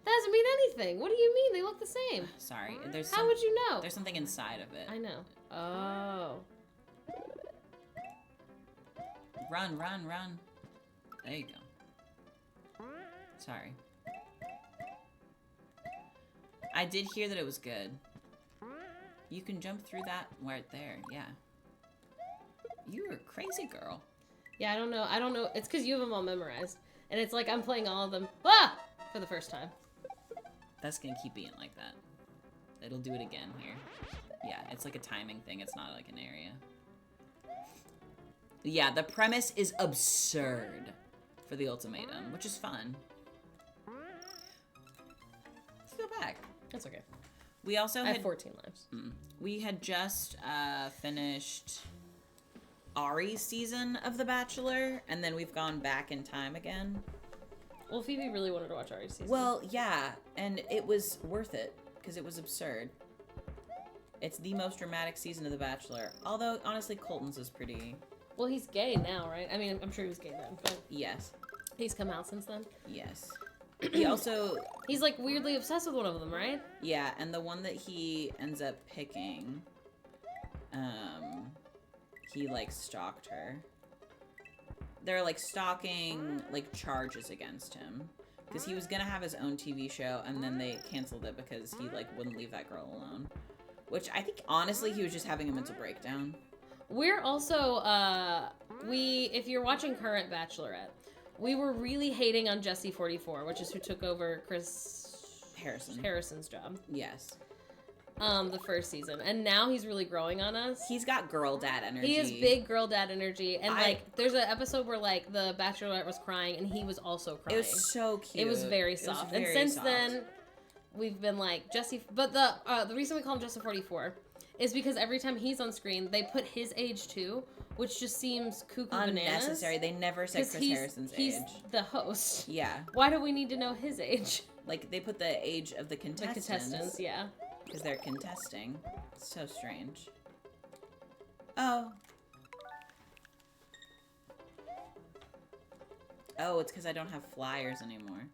doesn't mean anything. What do you mean? They look the same. Sorry. There's. How would you know? There's something inside of it. I know. Oh. Run. There you go. Sorry. I did hear that it was good. You can jump through that right there. Yeah. You're a crazy girl. Yeah, I don't know. It's because you have them all memorized. And it's like I'm playing all of them for the first time. That's gonna keep being like that. It'll do it again here. Yeah, it's like a timing thing. It's not like an area. Yeah, the premise is absurd for the ultimatum, which is fun. Let's go back. That's okay. We also I had have 14 lives. we had just finished Ari's season of The Bachelor, and then we've gone back in time again. Well, Phoebe really wanted to watch Ari's season. Well, yeah, and it was worth it because it was absurd. It's the most dramatic season of The Bachelor. Although, honestly, Colton's is pretty... Well, he's gay now, right? I mean, I'm sure he was gay then, but Yes. he's come out since then. Yes. He also... He's like weirdly obsessed with one of them, right? Yeah, and the one that he ends up picking, he, stalked her. They're, stalking, charges against him. Because he was gonna have his own TV show, and then they canceled it because he, like, wouldn't leave that girl alone. Which I think, honestly, he was just having a mental breakdown. We're also, if you're watching current Bachelorette, we were really hating on Jesse 44, which is who took over Chris Harrison's job. Yes. The first season. And now he's really growing on us. He's got girl dad energy. He has big girl dad energy. And, like, there's an episode where, like, the Bachelorette was crying and he was also crying. It was so cute. It was very soft. And since then, we've been like, Jesse... But the reason we call him Jesse 44 is because every time he's on screen, they put his age, too, which just seems cuckoo unnecessary. bananas. They never said Chris Harrison's age. He's the host. Yeah. Why do we need to know his age? Like, they put the age of the contestants. The contestants, yeah. Because they're contesting. It's so strange. Oh. Oh, it's because I don't have flyers anymore.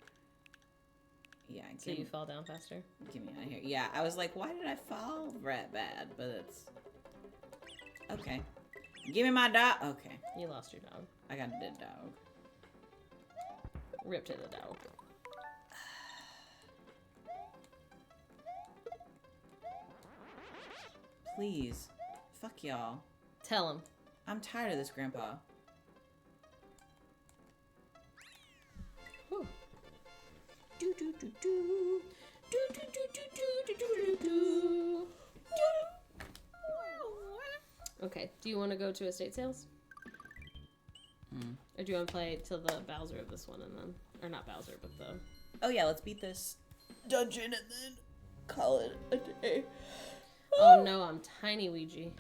Yeah. So you fall down faster? Get me out of here. Yeah, I was like, why did I fall rat bad? But it's... Okay. Give me my dog. Okay. You lost your dog. I got a dead dog. Rip to the dog. Please. Fuck y'all. Tell him. I'm tired of this, Grandpa. Whew. Do do do do. Do do do do do do do do. Okay. Do you want to go to estate sales? Or do you want to play till the Bowser of this one and then... Or not Bowser, but the... Oh yeah, let's beat this dungeon and then call it a day. Oh no, I'm tiny Ouija.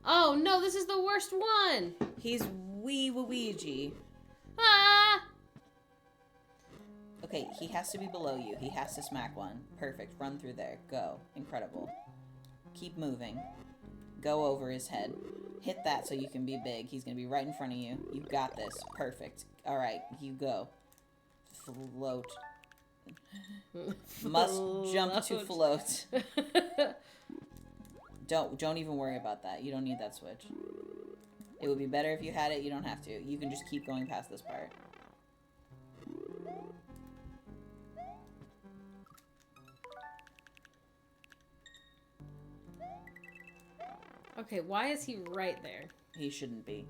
Oh no, this is the worst one! He's wee Ouija. Ah! Okay, he has to be below you. He has to smack one. Perfect. Run through there. Go. Incredible. Keep moving. Go over his head. Hit that so you can be big. He's going to be right in front of you. You got this. Perfect. All right, you go. Float. Must jump to float. Don't even worry about that. You don't need that switch. It would be better if you had it. You don't have to. You can just keep going past this part. Okay, why is he right there? He shouldn't be.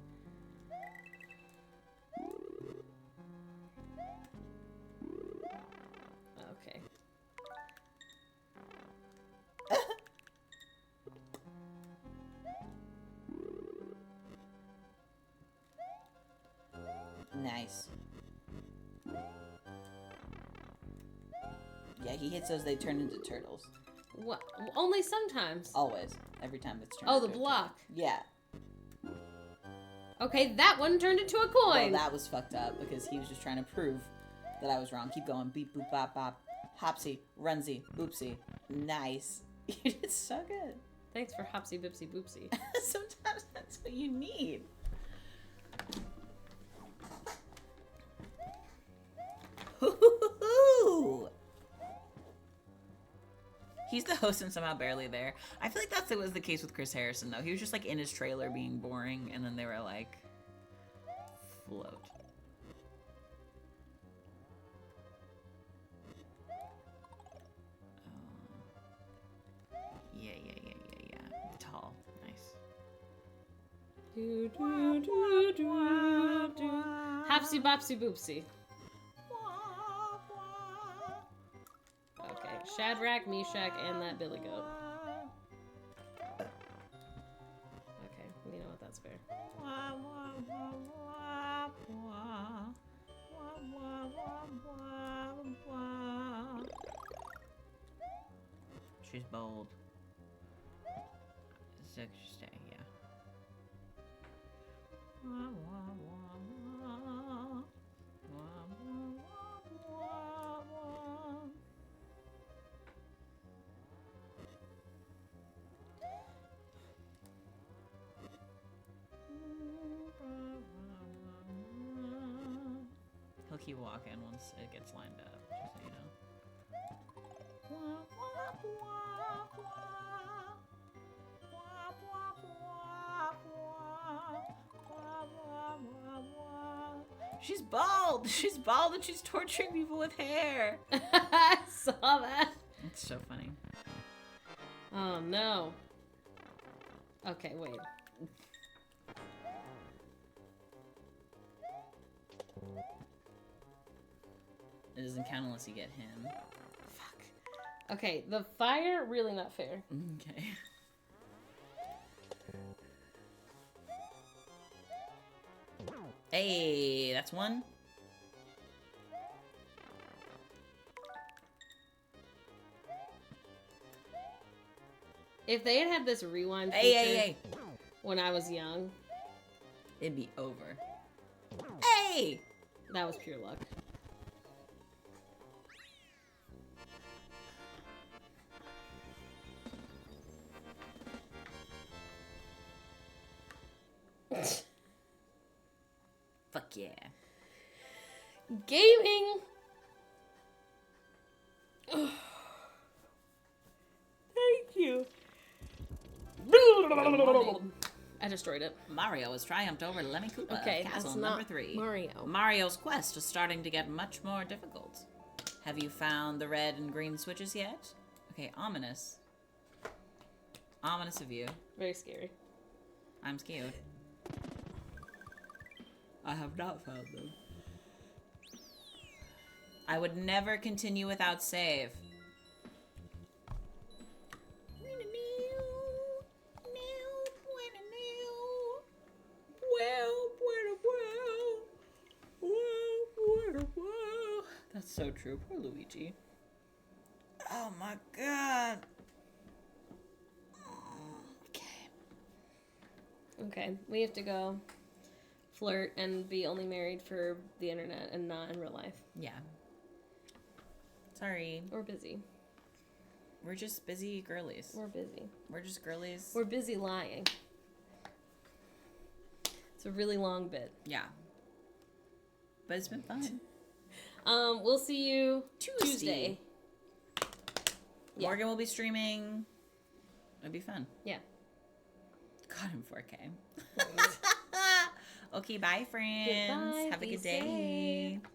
Okay. Nice. Yeah, he hits those, they turn into turtles. What? Only sometimes. Always. Every time it's turned Oh, the into a block. turtle. Yeah. Okay, that one turned into a coin. Well, that was fucked up because he was just trying to prove that I was wrong. Keep going. Beep, boop, bop, bop. Hopsy, runsy, boopsy. Nice. You did so good. Thanks for hopsy, bipsy, boopsy. Sometimes that's what you need. Hoo-hoo-hoo-hoo. He's the host and somehow barely there. I feel like was the case with Chris Harrison, though. He was just, like, in his trailer being boring, and then they were like, float. Yeah. Tall. Nice. Hopsy, bopsy, boopsy. Okay, Shadrach, Meshach, and that Billy Goat. Okay, you know what, that's fair. She's bold. Stay, yeah. He'll keep walking once it gets lined up, just so you know. She's bald. She's bald and she's torturing people with hair. I saw that. It's so funny. Oh no. Okay, wait. It doesn't count unless you get him. Fuck. Okay, the fire, really not fair. Okay. Hey, that's one. If they had this rewind Hey, feature hey, hey. when I was young, It'd be over. Hey! that was pure luck. Fuck yeah. Gaming! Thank you. I destroyed it. Mario has triumphed over Lemmy Koopa. Okay, Castle that's number not 3. Mario. Mario's quest is starting to get much more difficult. Have you found the red and green switches yet? Okay, ominous. Ominous of you. Very scary. I'm scared. I have not found them. I would never continue without save. That's so true. Poor Luigi. Oh my god. Okay. Okay, we have to go flirt and be only married for the internet and not in real life. Yeah. Sorry. We're busy. We're just busy girlies. We're busy. We're just girlies. We're busy lying. It's a really long bit. Yeah. But it's been fun. We'll see you Tuesday. Yeah. Morgan will be streaming. It'll be fun. Yeah. God, in 4K. Okay, bye, friends. Goodbye, Have a be good day. safe.